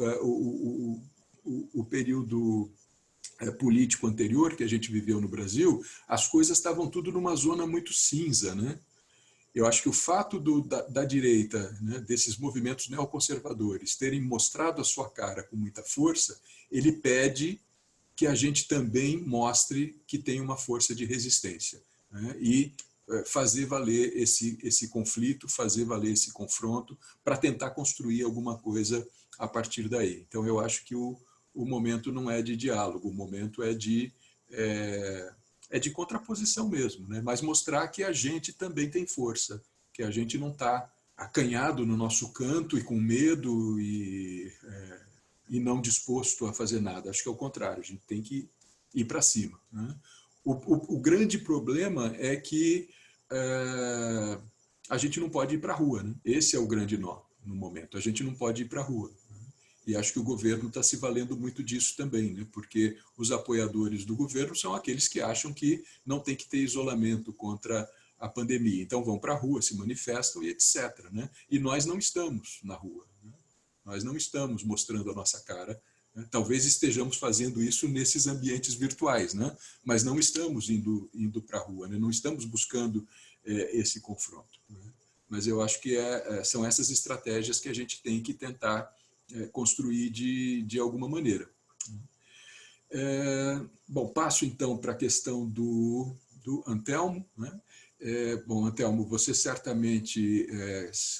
o período político anterior que a gente viveu no Brasil, as coisas estavam tudo numa zona muito cinza. Eu acho que o fato da direita, desses movimentos neoconservadores, terem mostrado a sua cara com muita força, ele pede que a gente também mostre que tem uma força de resistência. E fazer valer esse conflito, fazer valer esse confronto, para tentar construir alguma coisa a partir daí. Então, eu acho que o momento não é de diálogo, o momento é de contraposição mesmo, mas mostrar que a gente também tem força, que a gente não está acanhado no nosso canto e com medo e não disposto a fazer nada. Acho que é o contrário, a gente tem que ir para cima. O grande problema é que a gente não pode ir para a rua. Esse é o grande nó no momento, a gente não pode ir para a rua. E acho que o governo está se valendo muito disso também, porque os apoiadores do governo são aqueles que acham que não tem que ter isolamento contra a pandemia. Então vão para a rua, se manifestam e etc. E nós não estamos na rua. Nós não estamos mostrando a nossa cara. Talvez estejamos fazendo isso nesses ambientes virtuais, mas não estamos indo para a rua, não estamos buscando esse confronto. Mas eu acho que são essas estratégias que a gente tem que tentar construir de alguma maneira. Bom, passo então para a questão do Antelmo. Bom, Antelmo, você certamente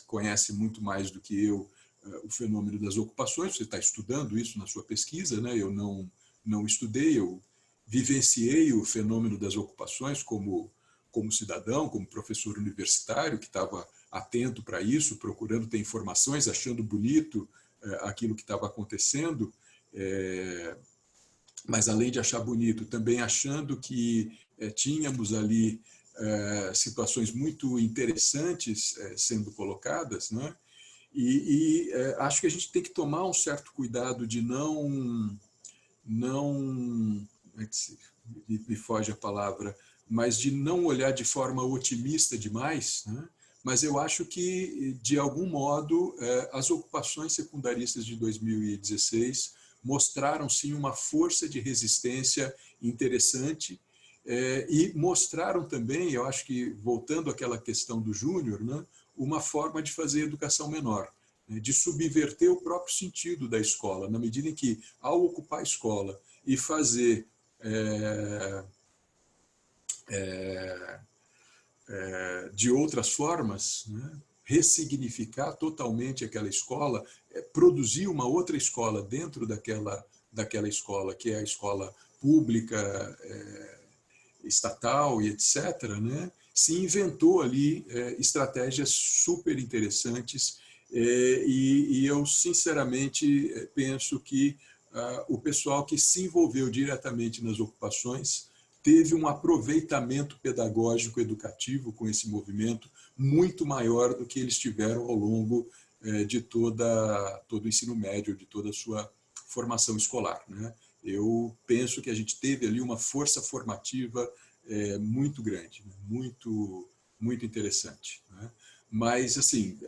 conhece muito mais do que eu o fenômeno das ocupações, você está estudando isso na sua pesquisa, eu não estudei, eu vivenciei o fenômeno das ocupações como cidadão, como professor universitário que estava atento para isso, procurando ter informações, achando bonito aquilo que estava acontecendo, mas além de achar bonito, também achando que tínhamos ali situações muito interessantes sendo colocadas, né? E acho que a gente tem que tomar um certo cuidado de não me foge a palavra, mas de não olhar de forma otimista demais, né? Mas eu acho que, de algum modo, as ocupações secundaristas de 2016 mostraram, sim, uma força de resistência interessante e mostraram também, eu acho que, voltando àquela questão do Júnior, né, uma forma de fazer educação menor, né, de subverter o próprio sentido da escola, na medida em que, ao ocupar a escola e fazer de outras formas, né, ressignificar totalmente aquela escola, produzir uma outra escola dentro daquela escola, que é a escola pública, estatal e etc., né, se inventou ali estratégias super interessantes e eu, sinceramente, penso que o pessoal que se envolveu diretamente nas ocupações teve um aproveitamento pedagógico educativo com esse movimento muito maior do que eles tiveram ao longo de todo o ensino médio, de toda a sua formação escolar, né? Eu penso que a gente teve ali uma força formativa muito grande, muito, muito interessante, né? Mas, assim,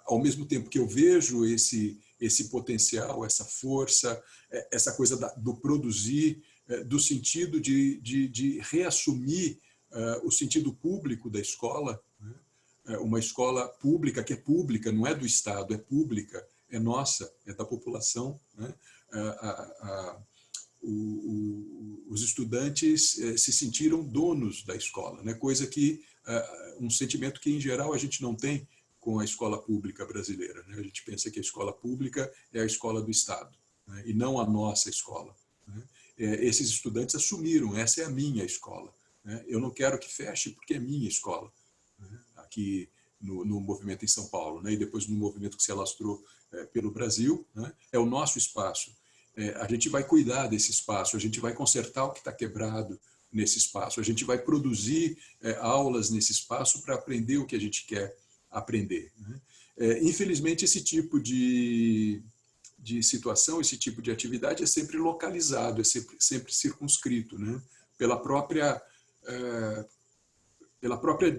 ao mesmo tempo que eu vejo esse potencial, essa força, essa coisa do produzir, do sentido de reassumir o sentido público da escola, né? Uma escola pública que é pública, não é do Estado, é pública, é nossa, é da população, né? Os estudantes se sentiram donos da escola, né? Coisa que um sentimento que em geral a gente não tem com a escola pública brasileira, né? A gente pensa que a escola pública é a escola do Estado, né? E não a nossa escola, né? Esses estudantes assumiram, essa é a minha escola, né? Eu não quero que feche porque é minha escola, né? Aqui no movimento em São Paulo, né? E depois no movimento que se alastrou pelo Brasil, né? É o nosso espaço. A gente vai cuidar desse espaço, a gente vai consertar o que está quebrado nesse espaço, a gente vai produzir aulas nesse espaço para aprender o que a gente quer aprender, né? Infelizmente, esse tipo de situação, esse tipo de atividade é sempre localizado, é sempre circunscrito, né? Pela própria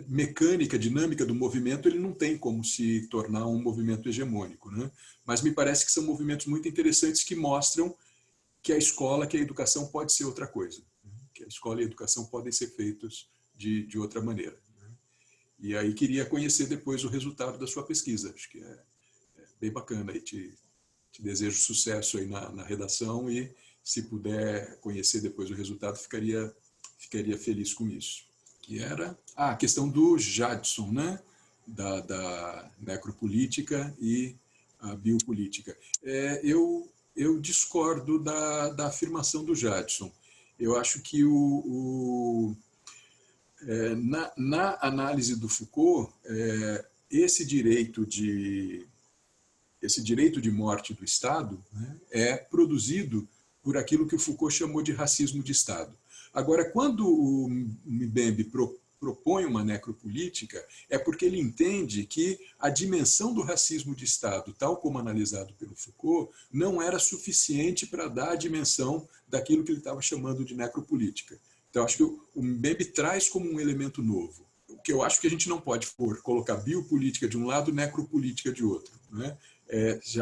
mecânica, dinâmica do movimento, ele não tem como se tornar um movimento hegemônico, né? Mas me parece que são movimentos muito interessantes que mostram que a escola, que a educação pode ser outra coisa, né? Que a escola e a educação podem ser feitos de outra maneira, né? E aí queria conhecer depois o resultado da sua pesquisa. Acho que é bem bacana. E te desejo sucesso aí na redação e, se puder conhecer depois o resultado, ficaria feliz com isso. Que era a questão do Jadson, né? Da necropolítica e a biopolítica. Eu discordo da afirmação do Jadson. Eu acho que na análise do Foucault, esse direito de morte do Estado, né, é produzido por aquilo que o Foucault chamou de racismo de Estado. Agora, quando o Mbembe propõe uma necropolítica, é porque ele entende que a dimensão do racismo de Estado, tal como analisado pelo Foucault, não era suficiente para dar a dimensão daquilo que ele estava chamando de necropolítica. Então, acho que o Mbembe traz como um elemento novo. O que eu acho que a gente não pode colocar biopolítica de um lado, necropolítica de outro, né?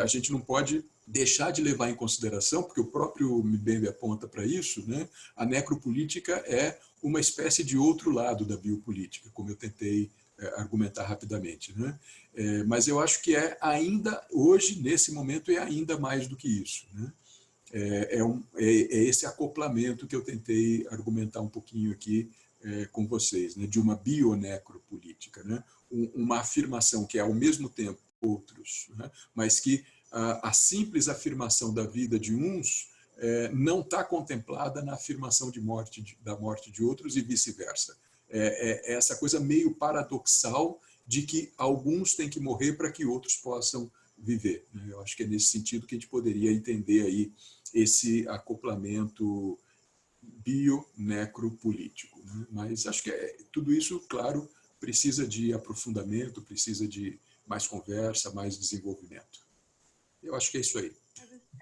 A gente não pode deixar de levar em consideração, porque o próprio Mbembe aponta para isso, né? A necropolítica é uma espécie de outro lado da biopolítica, como eu tentei argumentar rapidamente, né? Mas eu acho que ainda, hoje, nesse momento, é ainda mais do que isso, né? É esse acoplamento que eu tentei argumentar um pouquinho aqui com vocês, né? De uma bionecropolítica, né? Uma afirmação que é, ao mesmo tempo, outros, né? Mas que a simples afirmação da vida de uns não está contemplada na afirmação da morte de outros e vice-versa. Essa coisa meio paradoxal de que alguns têm que morrer para que outros possam viver. Eu acho que é nesse sentido que a gente poderia entender aí esse acoplamento bio-necropolítico. Mas acho que tudo isso, claro, precisa de aprofundamento, precisa de mais conversa, mais desenvolvimento. Eu acho que é isso aí.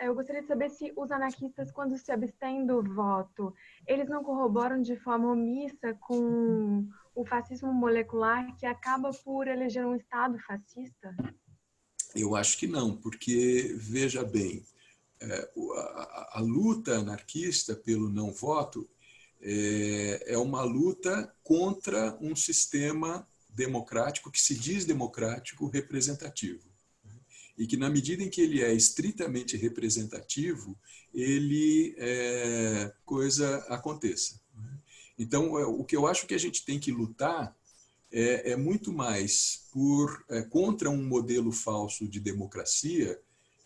Eu gostaria de saber se os anarquistas, quando se abstêm do voto, eles não corroboram de forma omissa com o fascismo molecular, que acaba por eleger um Estado fascista? Eu acho que não, porque, veja bem, a luta anarquista pelo não voto é uma luta contra um sistema democrático que se diz democrático representativo. E que, na medida em que ele é estritamente representativo, coisa aconteça. Então, o que eu acho que a gente tem que lutar é muito mais contra um modelo falso de democracia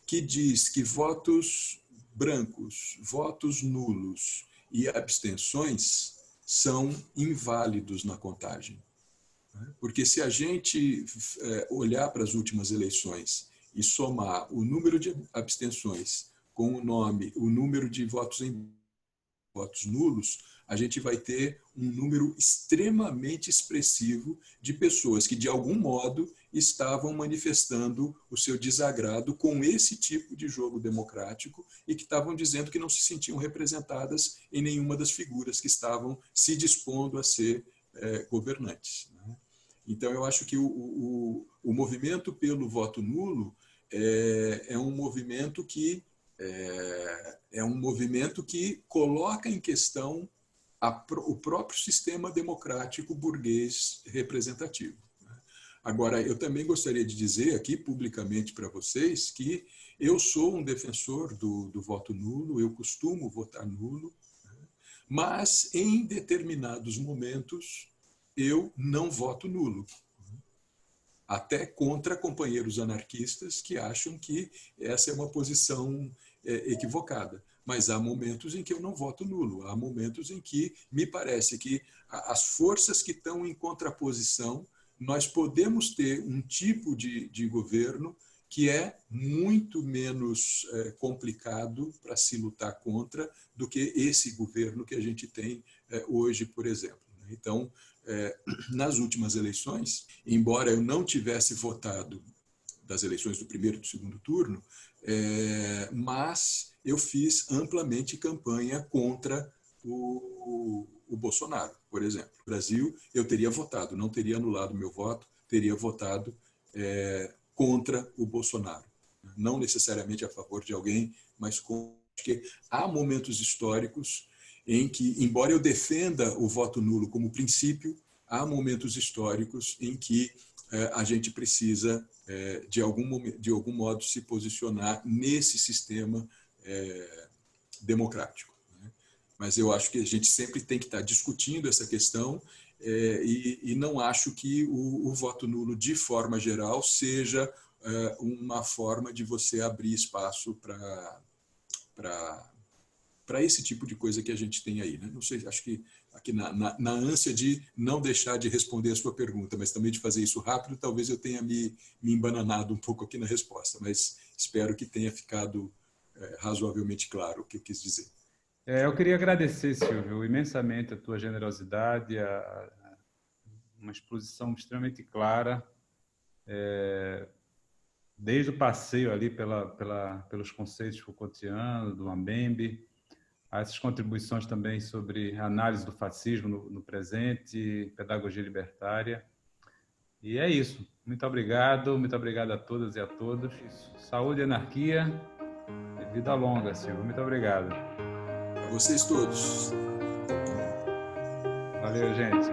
que diz que votos brancos, votos nulos e abstenções são inválidos na contagem. Porque se a gente olhar para as últimas eleições e somar o número de abstenções com o número de votos nulos, a gente vai ter um número extremamente expressivo de pessoas que, de algum modo, estavam manifestando o seu desagrado com esse tipo de jogo democrático e que estavam dizendo que não se sentiam representadas em nenhuma das figuras que estavam se dispondo a ser governantes. Então, eu acho que o movimento pelo voto nulo é um movimento que coloca em questão o próprio sistema democrático burguês representativo. Agora, eu também gostaria de dizer aqui publicamente para vocês que eu sou um defensor do voto nulo, eu costumo votar nulo, mas em determinados momentos eu não voto nulo. Até contra companheiros anarquistas que acham que essa é uma posição equivocada. Mas há momentos em que eu não voto nulo, há momentos em que me parece que as forças que estão em contraposição, nós podemos ter um tipo de governo que é muito menos complicado para se lutar contra do que esse governo que a gente tem hoje, por exemplo. Então, nas últimas eleições, embora eu não tivesse votado das eleições do primeiro e do segundo turno, mas eu fiz amplamente campanha contra o Bolsonaro, por exemplo. No Brasil, eu teria votado, não teria anulado meu voto, teria votado contra o Bolsonaro. Não necessariamente a favor de alguém, mas porque há momentos históricos em que, embora eu defenda o voto nulo como princípio, há momentos históricos em que a gente precisa, de algum modo, se posicionar nesse sistema democrático. Mas eu acho que a gente sempre tem que estar discutindo essa questão e não acho que o voto nulo, de forma geral, seja uma forma de você abrir espaço para esse tipo de coisa que a gente tem aí. Não sei, acho que aqui na ânsia de não deixar de responder a sua pergunta, mas também de fazer isso rápido, talvez eu tenha me embananado um pouco aqui na resposta, mas espero que tenha ficado razoavelmente claro o que eu quis dizer. Eu queria agradecer, Silvio, imensamente a tua generosidade, uma exposição extremamente clara, desde o passeio ali pelos conceitos Foucaultianos, do Mbembe, a essas contribuições também sobre a análise do fascismo no presente, pedagogia libertária. E é isso. Muito obrigado a todas e a todos. Saúde e anarquia e vida longa, Silvio. Muito obrigado. A vocês todos. Valeu, gente.